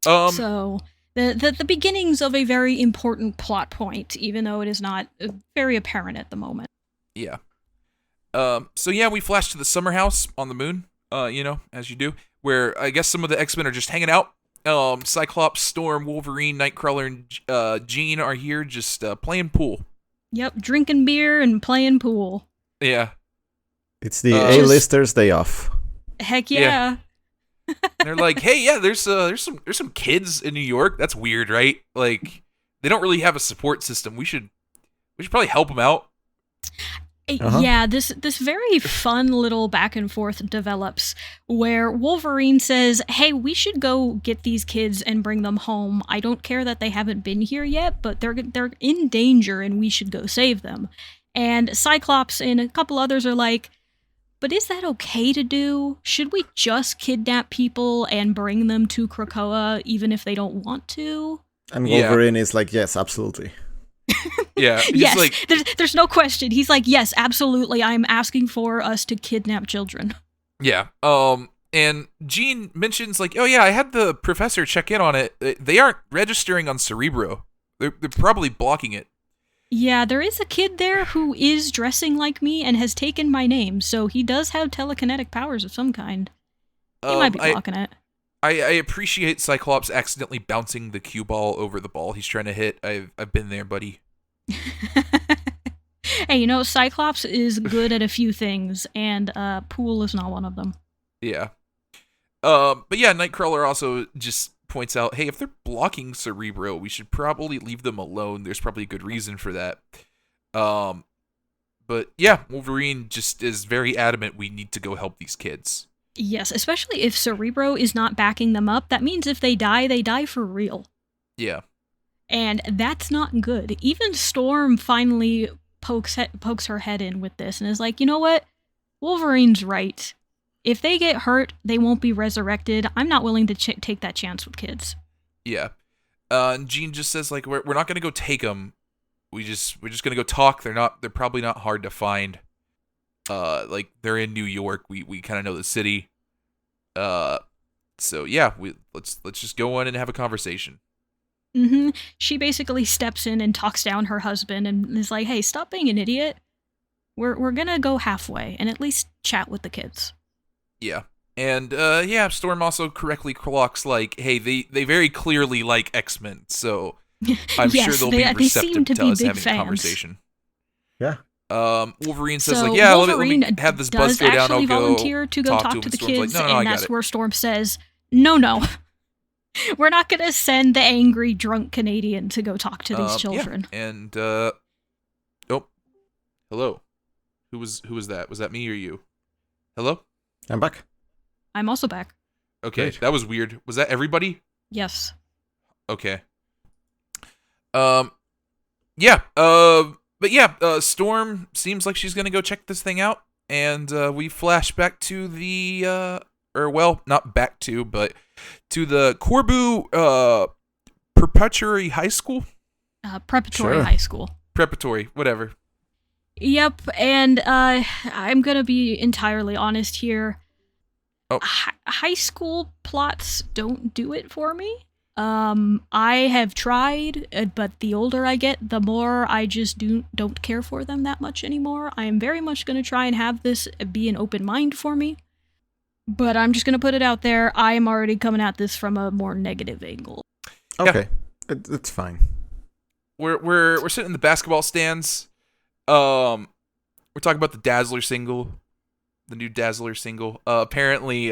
So, the beginnings of a very important plot point, even though it is not very apparent at the moment. Yeah. So yeah, we flash to the summer house on the moon, as you do, where I guess some of the X-Men are just hanging out. Cyclops, Storm, Wolverine, Nightcrawler, and Jean are here just playing pool. Yep, drinking beer and playing pool. Yeah. It's the A-listers' day off. Heck yeah. They're like, hey, yeah, there's some kids in New York. That's weird, right? Like, they don't really have a support system. We should probably help them out. Yeah, this very fun little back and forth develops where Wolverine says, hey, we should go get these kids and bring them home. I don't care that they haven't been here yet, but they're in danger and we should go save them. And Cyclops and a couple others are like, but is that okay to do? Should we just kidnap people and bring them to Krakoa even if they don't want to? And Wolverine is like, yes, absolutely. Yeah. Yes, like, there's no question. He's like, yes, absolutely. I'm asking for us to kidnap children. Yeah. And Jean mentions like, oh yeah, I had the professor check in on it. They aren't registering on Cerebro. They're probably blocking it. Yeah, there is a kid there who is dressing like me and has taken my name, so he does have telekinetic powers of some kind. He might be blocking it. I appreciate Cyclops accidentally bouncing the cue ball over the ball he's trying to hit. I've been there, buddy. Hey, Cyclops is good at a few things, and pool is not one of them. Yeah. But yeah, Nightcrawler also just points out, hey, if they're blocking Cerebro, we should probably leave them alone. There's probably a good reason for that. But yeah, Wolverine just is very adamant we need to go help these kids. Yes, especially if Cerebro is not backing them up. That means if they die for real. Yeah. And that's not good. Even Storm finally pokes her head in with this and is like, you know what? Wolverine's right. If they get hurt, they won't be resurrected. I'm not willing to take that chance with kids. Yeah. And Jean just says, like, we're not going to go take them. We're just going to go talk. They're probably not hard to find. Like, they're in New York. We kind of know the city. So yeah, let's just go in and have a conversation. Mm-hmm. She basically steps in and talks down her husband and is like, hey, stop being an idiot. We're gonna go halfway and at least chat with the kids. Yeah. And yeah, Storm also correctly clocks, like, hey, they very clearly like X-Men, so I'm Yes, sure they'll they be receptive seem to to be us big having fans. a conversation. Yeah. Wolverine says, So like, yeah, let Wolverine me have this buzz does go down. actually I'll go volunteer to go talk him. to the Storm's kids, like, no, I and got that's it. where Storm says, no. We're not going to send the angry, drunk Canadian to go talk to these children. Yeah. And, hello. Who was that? Was that me or you? Hello? I'm back. I'm also back. Okay, Great. that was weird. Was that everybody? Yes. Okay. Yeah. But yeah, Storm seems like she's gonna go check this thing out, and we flash back to the not back to, but to the Corbu Preparatory High School. Preparatory Sure. high school. Preparatory, whatever. Yep, and I'm gonna be entirely honest here. Oh. High school plots don't do it for me. I have tried, but the older I get, the more I just don't care for them that much anymore. I am very much gonna try and have this be an open mind for me. But I'm just gonna put it out there. I am already coming at this from a more negative angle. Okay. It's fine. We're sitting in the basketball stands. We're talking about the Dazzler single, the new Dazzler single. Apparently,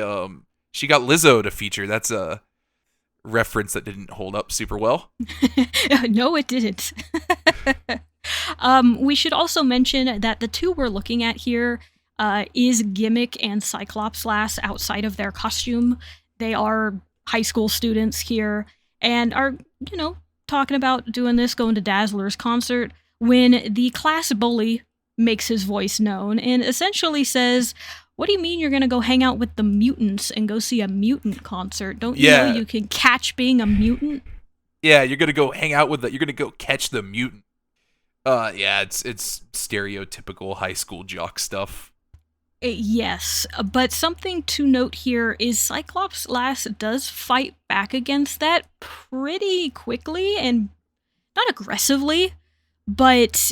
she got Lizzo to feature. That's a reference that didn't hold up super well. No, it didn't. We should also mention that the two we're looking at here is Gimmick and Cyclops Lass outside of their costume. They are high school students here and are, talking about doing this, going to Dazzler's concert, when the class bully makes his voice known and essentially says, what do you mean you're going to go hang out with the mutants and go see a mutant concert? Don't you know you can catch being a mutant? Yeah, you're going to go hang out with you're going to go catch the mutant. Yeah, it's stereotypical high school jock stuff. Yes, but something to note here is Cyclops Lass does fight back against that pretty quickly and not aggressively, but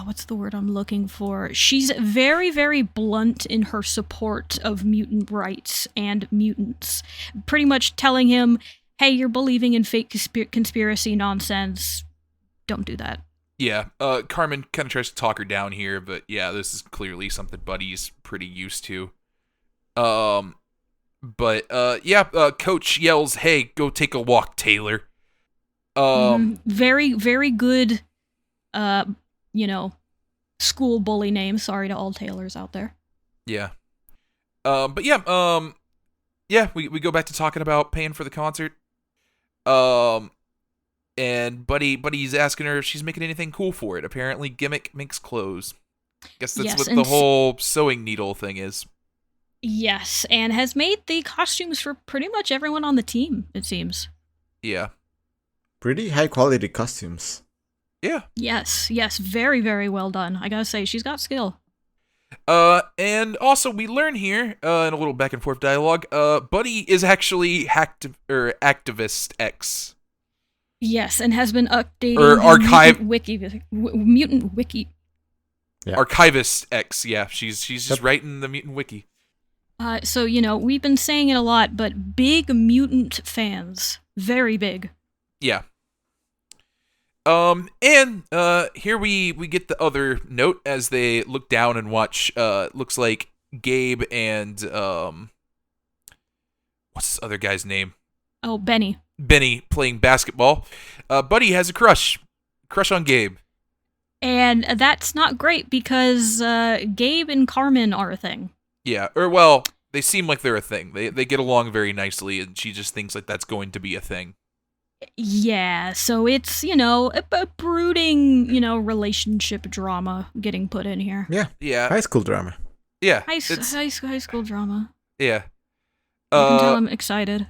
what's the word I'm looking for? She's very, very blunt in her support of mutant rights and mutants, pretty much telling him, hey, you're believing in fake conspiracy nonsense. Don't do that. Yeah, Carmen kind of tries to talk her down here, but yeah, this is clearly something Buddy's pretty used to. Coach yells, "Hey, go take a walk, Taylor." Very, very good, school bully name. Sorry to all Taylors out there. Yeah. We go back to talking about paying for the concert. And Buddy's asking her if she's making anything cool for it. Apparently, Gimmick makes clothes. Guess that's what the whole sewing needle thing is. Yes, and has made the costumes for pretty much everyone on the team, it seems. Yeah. Pretty high quality costumes. Yeah. Yes, very, very well done. I gotta say, she's got skill. And also we learn here, in a little back and forth dialogue, Buddy is actually Activist X. Yes, and has been updating Mutant Wiki. Yeah. Archivist X, yeah. She's just writing the Mutant Wiki. So, we've been saying it a lot, but big mutant fans. Very big. Yeah. And here we get the other note as they look down and watch, looks like Gabe and, what's this other guy's name? Oh, Benny playing basketball. Buddy has a crush on Gabe. And that's not great because Gabe and Carmen are a thing. Yeah, or well, they seem like they're a thing. They get along very nicely, and she just thinks like that's going to be a thing. Yeah, so it's, a brooding, relationship drama getting put in here. Yeah. Yeah. High school drama. Yeah. High school drama. Yeah. You can tell I'm excited.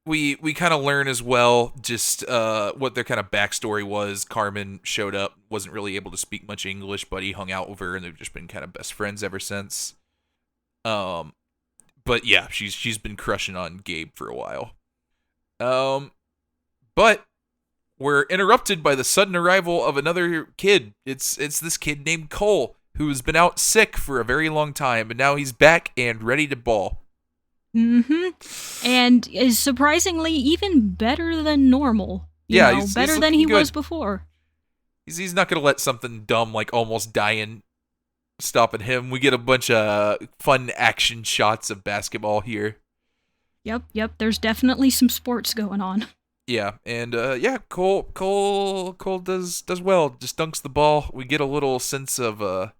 We kind of learn as well just what their kind of backstory was. Carmen showed up, wasn't really able to speak much English, but he hung out with her, and they've just been kind of best friends ever since. But yeah, she's been crushing on Gabe for a while. But we're interrupted by the sudden arrival of another kid. It's this kid named Cole, who has been out sick for a very long time, and now he's back and ready to ball. Mm-hmm. And is surprisingly even better than normal. He's better than he good. was before. He's not going to let something dumb like almost dying stopping him. We get a bunch of fun action shots of basketball here. Yep. There's definitely some sports going on. Yeah, and Cole does well. Just dunks the ball. We get a little sense of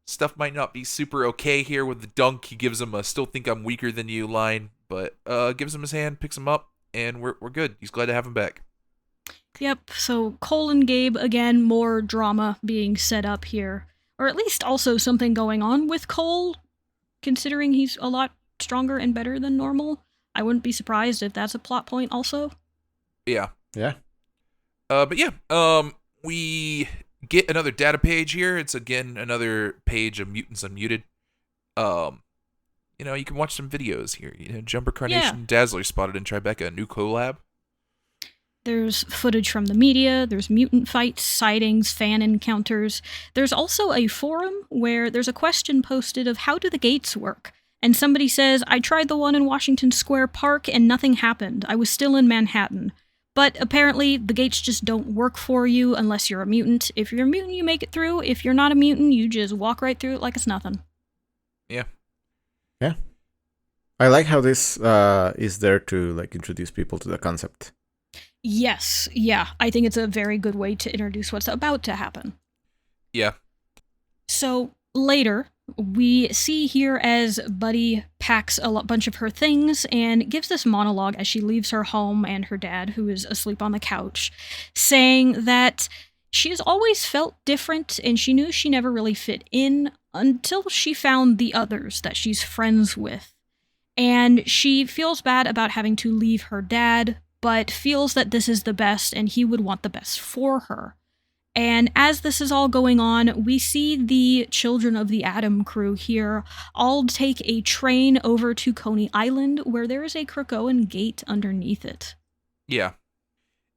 stuff might not be super okay here with the dunk. He gives him a "still think I'm weaker than you" line, but gives him his hand, picks him up, and we're good. He's glad to have him back. Yep. So Cole and Gabe again, more drama being set up here, or at least also something going on with Cole, considering he's a lot stronger and better than normal. I wouldn't be surprised if that's a plot point also. Yeah. Yeah. We get another data page here. It's again another page of Mutants Unmuted. You can watch some videos here. Jumper Carnation, Dazzler spotted in Tribeca, a new collab. There's footage from the media, there's mutant fights, sightings, fan encounters. There's also a forum where there's a question posted of how do the gates work? And somebody says, I tried the one in Washington Square Park and nothing happened. I was still in Manhattan. But apparently, the gates just don't work for you unless you're a mutant. If you're a mutant, you make it through. If you're not a mutant, you just walk right through it like it's nothing. Yeah. Yeah. I like how this is there to introduce people to the concept. Yes, yeah. I think it's a very good way to introduce what's about to happen. Yeah. So, later, we see here as Buddy packs a bunch of her things and gives this monologue as she leaves her home and her dad, who is asleep on the couch, saying that she has always felt different and she knew she never really fit in until she found the others that she's friends with. And she feels bad about having to leave her dad, but feels that this is the best and he would want the best for her. And as this is all going on, we see the Children of the Atom crew here all take a train over to Coney Island, where there is a Krakoan gate underneath it. Yeah.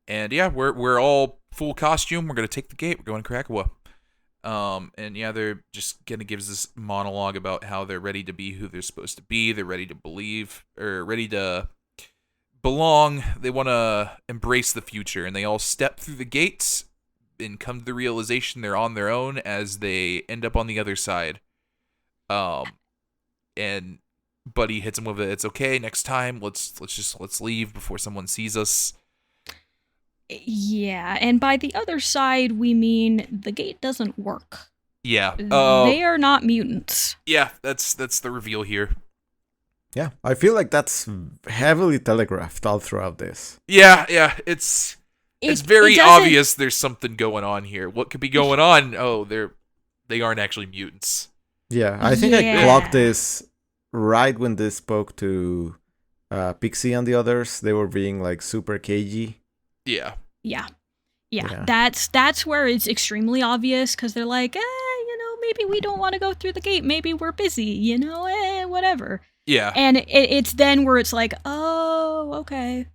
And yeah, we're all full costume. We're going to take the gate. We're going to Krakoa. And yeah, they're just going to give this monologue about how they're ready to be who they're supposed to be. They're ready to believe, or ready to belong. They want to embrace the future. And they all step through the gates and come to the realization they're on their own as they end up on the other side. And Buddy hits him with it. It's okay. Next time, let's leave before someone sees us. Yeah, and by the other side, we mean the gate doesn't work. Yeah. They are not mutants. Yeah, that's the reveal here. Yeah, I feel like that's heavily telegraphed all throughout this. Yeah, it's very obvious there's something going on here. What could be going on? Oh, they aren't actually mutants. Yeah, I think I clocked this right when they spoke to Pixie and the others. They were being super cagey. Yeah. That's where it's extremely obvious because they're like, maybe we don't want to go through the gate. Maybe we're busy, whatever. Yeah. And it's then where it's like, oh, okay.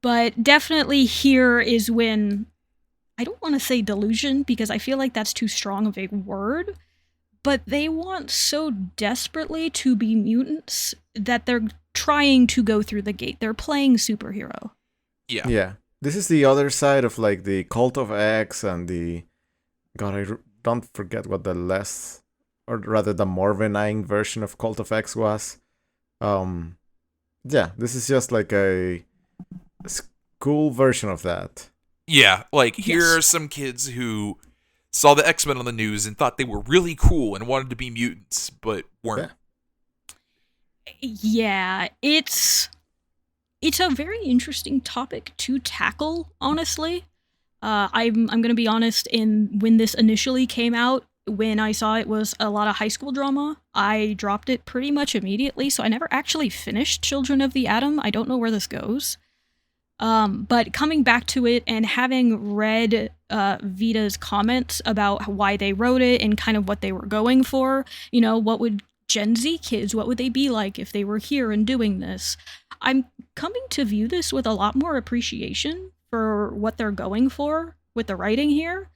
But definitely here is when, I don't want to say delusion because I feel like that's too strong of a word, but they want so desperately to be mutants that they're trying to go through the gate. They're playing superhero. Yeah. Yeah. This is the other side of the Cult of X and the... God, I don't forget what the less... Or rather the more benign version of Cult of X was. Yeah, this is just a school version of that. Yeah, here are some kids who saw the X-Men on the news and thought they were really cool and wanted to be mutants, but weren't. Yeah, it's a very interesting topic to tackle, honestly. I'm gonna be honest. When this initially came out, when I saw it was a lot of high school drama, I dropped it pretty much immediately. So I never actually finished Children of the Atom. I don't know where this goes. But coming back to it and having read Vita's comments about why they wrote it and kind of what they were going for, what would Gen Z kids, what would they be like if they were here and doing this? I'm coming to view this with a lot more appreciation for what they're going for with the writing here,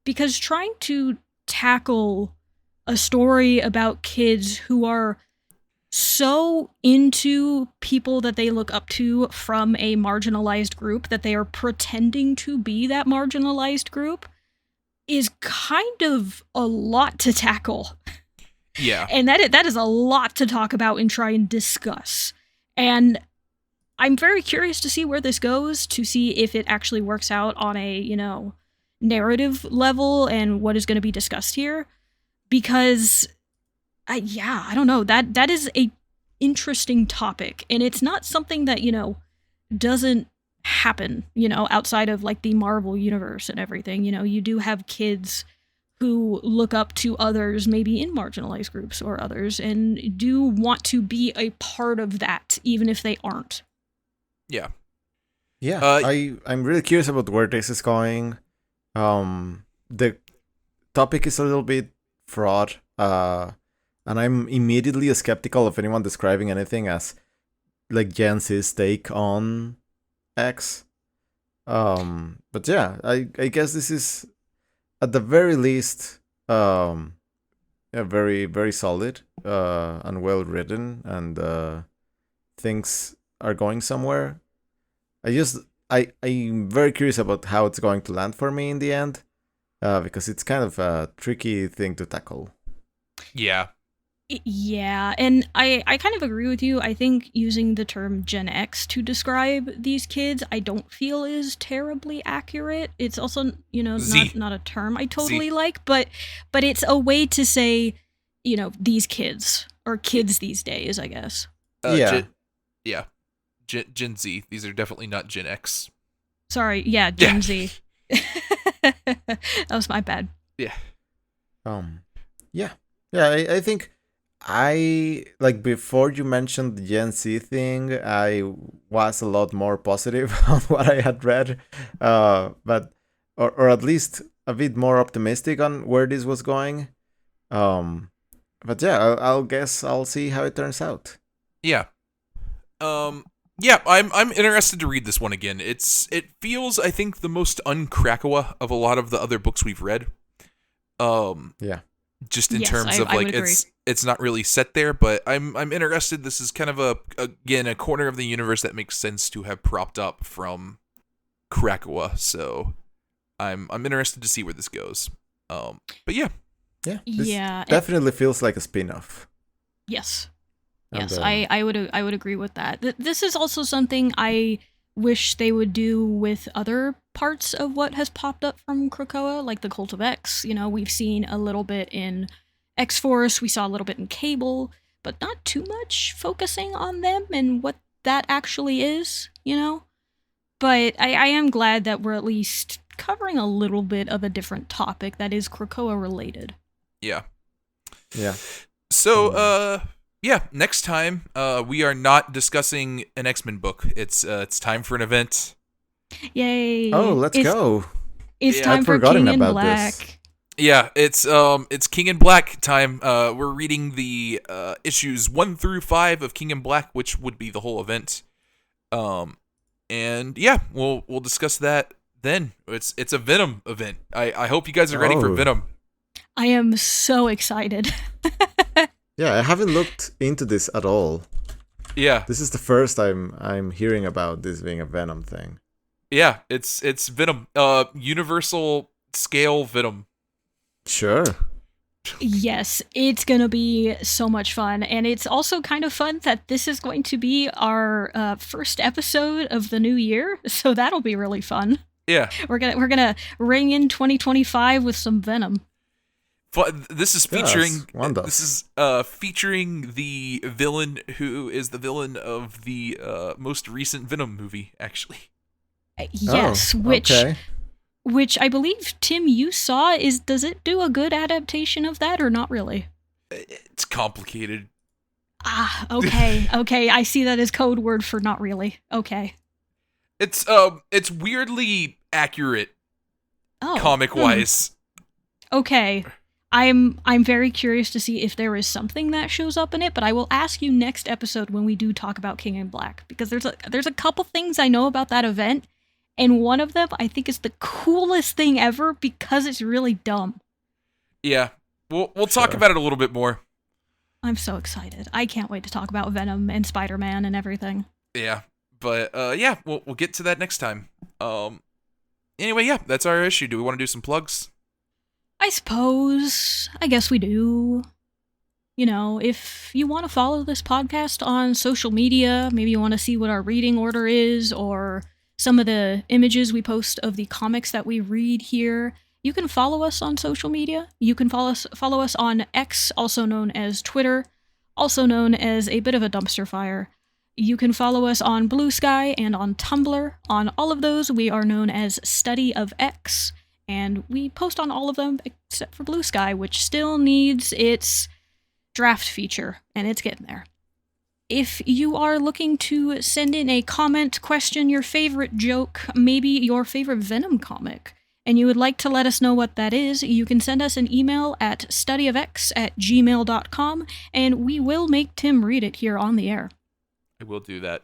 because trying to tackle a story about kids who are so into people that they look up to from a marginalized group that they are pretending to be that marginalized group is kind of a lot to tackle. Yeah. And that is a lot to talk about and try and discuss. And I'm very curious to see where this goes, to see if it actually works out on a, narrative level and what is going to be discussed here. Because I don't know. That is a interesting topic, and it's not something that doesn't happen. Outside of like the Marvel universe and everything. You do have kids who look up to others, maybe in marginalized groups or others, and do want to be a part of that, even if they aren't. Yeah. Yeah, I'm really curious about where this is going. The topic is a little bit fraught. And I'm immediately skeptical of anyone describing anything as like Gen Z's take on X. But yeah, I guess this is at the very least very, very solid and well written, and things are going somewhere. I'm very curious about how it's going to land for me in the end, because it's kind of a tricky thing to tackle. Yeah. Yeah, and I kind of agree with you. I think using the term Gen X to describe these kids, I don't feel is terribly accurate. It's also, not a term I totally like, but it's a way to say, these kids, or kids these days, I guess. Gen Z. These are definitely not Gen X. Sorry, yeah, Gen Z. That was my bad. Yeah. I think before you mentioned the Gen Z thing, I was a lot more positive on what I had read, but at least a bit more optimistic on where this was going. But yeah, I'll guess I'll see how it turns out. Yeah. I'm interested to read this one again. It feels, I think, the most un-Krakoa of a lot of the other books we've read. Just in terms of like it's not really set there, but I'm interested. This is kind of a corner of the universe that makes sense to have propped up from Krakoa. So I'm interested to see where this goes. But yeah. This definitely feels like a spin-off. Yes. Yes, I would agree with that. This is also something I wish they would do with other parts of what has popped up from Krakoa, like the Cult of X. We've seen a little bit in X-Force, we saw a little bit in Cable, but not too much focusing on them and what that actually is, But I am glad that we're at least covering a little bit of a different topic that is Krakoa related. Yeah. Yeah. So, next time we are not discussing an X-Men book. It's time for an event. Yay! Oh, let's go! It's time for King in Black. This. Yeah, it's King in Black time. We're reading the issues 1 through 5 of King in Black, which would be the whole event. And yeah, we'll discuss that then. It's a Venom event. I hope you guys are ready for Venom. I am so excited. Yeah, I haven't looked into this at all. Yeah. This is the first time I'm hearing about this being a Venom thing. Yeah, it's Venom. Universal scale Venom. Sure. Yes, it's gonna be so much fun, and it's also kind of fun that this is going to be our first episode of the new year, so that'll be really fun. Yeah, we're gonna ring in 2025 with some Venom. This is Yes, featuring one does. this is featuring the villain who is the villain of the most recent Venom movie, actually. Yes, okay. which I believe, Tim, you saw. Does it do a good adaptation of that or not really? It's complicated. Ah, okay, okay. I see that as code word for not really. Okay. It's weirdly accurate Oh. comic wise. Okay. I'm very curious to see if there is something that shows up in it, but I will ask you next episode when we do talk about King in Black, because there's a couple things I know about that event, and one of them I think is the coolest thing ever because it's really dumb. Yeah. We'll talk about it a little bit more. I'm so excited. I can't wait to talk about Venom and Spider-Man and everything. Yeah. But yeah, we'll get to that next time. Anyway, yeah, that's our issue. Do we want to do some plugs? I suppose. I guess we do. You know, if you want to follow this podcast on social media, maybe you want to see what our reading order is, or some of the images we post of the comics that we read here, you can follow us on social media. You can follow us on X, also known as Twitter, also known as a bit of a dumpster fire. You can follow us on Blue Sky and on Tumblr. On all of those, we are known as Study of X. And we post on all of them except for Blue Sky, which still needs its draft feature, and it's getting there. If you are looking to send in a comment, question, your favorite joke, maybe your favorite Venom comic, and you would like to let us know what that is, you can send us an email at studyofx@gmail.com, and we will make Tim read it here on the air. I will do that.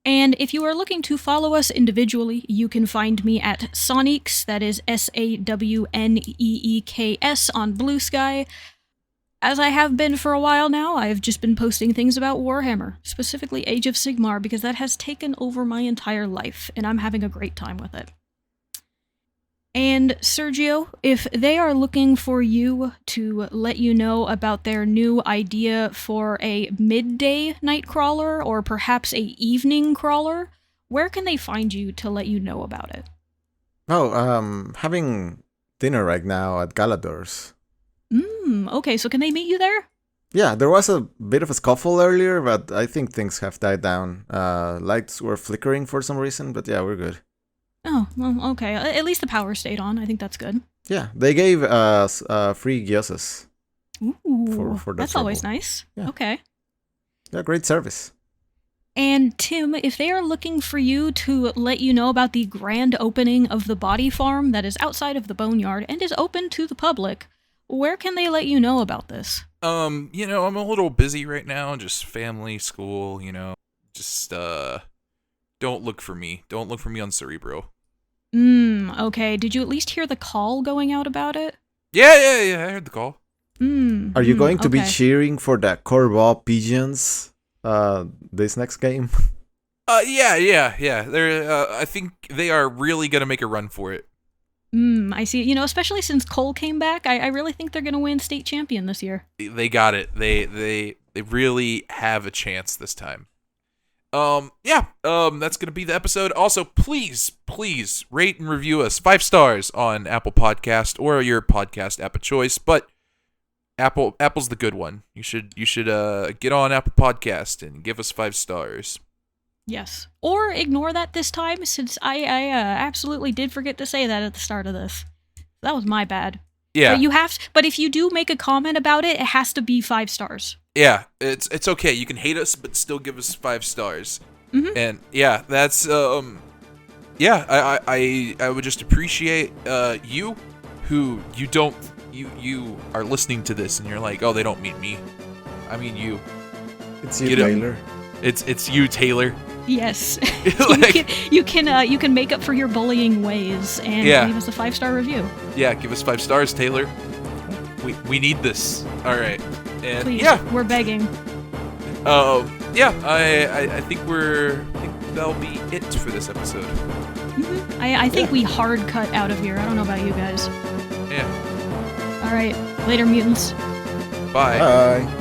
And if you are looking to follow us individually, you can find me at Sonics, that is SAWNEEKS on Blue Sky. As I have been for a while now, I've just been posting things about Warhammer, specifically Age of Sigmar, because that has taken over my entire life, and I'm having a great time with it. And Sergio, if they are looking for you to let you know about their new idea for a midday night crawler or perhaps a evening crawler, where can they find you to let you know about it? Oh, having dinner right now at Galador's. Okay, so can they meet you there? Yeah, there was a bit of a scuffle earlier, but I think things have died down. Lights were flickering for some reason, but yeah, we're good. Oh, well, okay. At least the power stayed on. I think that's good. Yeah, they gave us free gyozas. Ooh, For the that's always trouble. nice. Yeah. Okay. Yeah, great service. And Tim, if they are looking for you to let you know about the grand opening of the body farm that is outside of the boneyard and is open to the public, where can they let you know about this? I'm a little busy right now, just family, school, just don't look for me. Don't look for me on Cerebro. Okay. Did you at least hear the call going out about it? Yeah, I heard the call. Are you going to be okay. cheering for the Corvo Pigeons this next game? Yeah. They're I think they are really gonna make a run for it. I see. Especially since Cole came back, I really think they're going to win state champion this year. They got it. They really have a chance this time. That's gonna be the episode. Also, please rate and review us 5 stars on Apple Podcast or your podcast app of choice. But Apple's the good one. You should get on Apple Podcast and give us 5 stars. Yes. Or ignore that this time, since I absolutely did forget to say that at the start of this. That was my bad. Yeah. But if you do make a comment about it, it has to be 5 stars. Yeah, it's okay. You can hate us, but still give us 5 stars. Mm-hmm. And yeah, that's I would just appreciate you are listening to this and you're like, oh, they don't mean me. I mean you. It's you, Get 'em. Taylor. It's you, Taylor. Yes. Like- you can make up for your bullying ways and leave us a 5-star review. Yeah, give us 5 stars, Taylor. We need this. All right. And Please, yeah, we're begging. I think that'll be it for this episode. Mm-hmm. I think we hard cut out of here. I don't know about you guys. Yeah. All right. Later, mutants. Bye. Bye.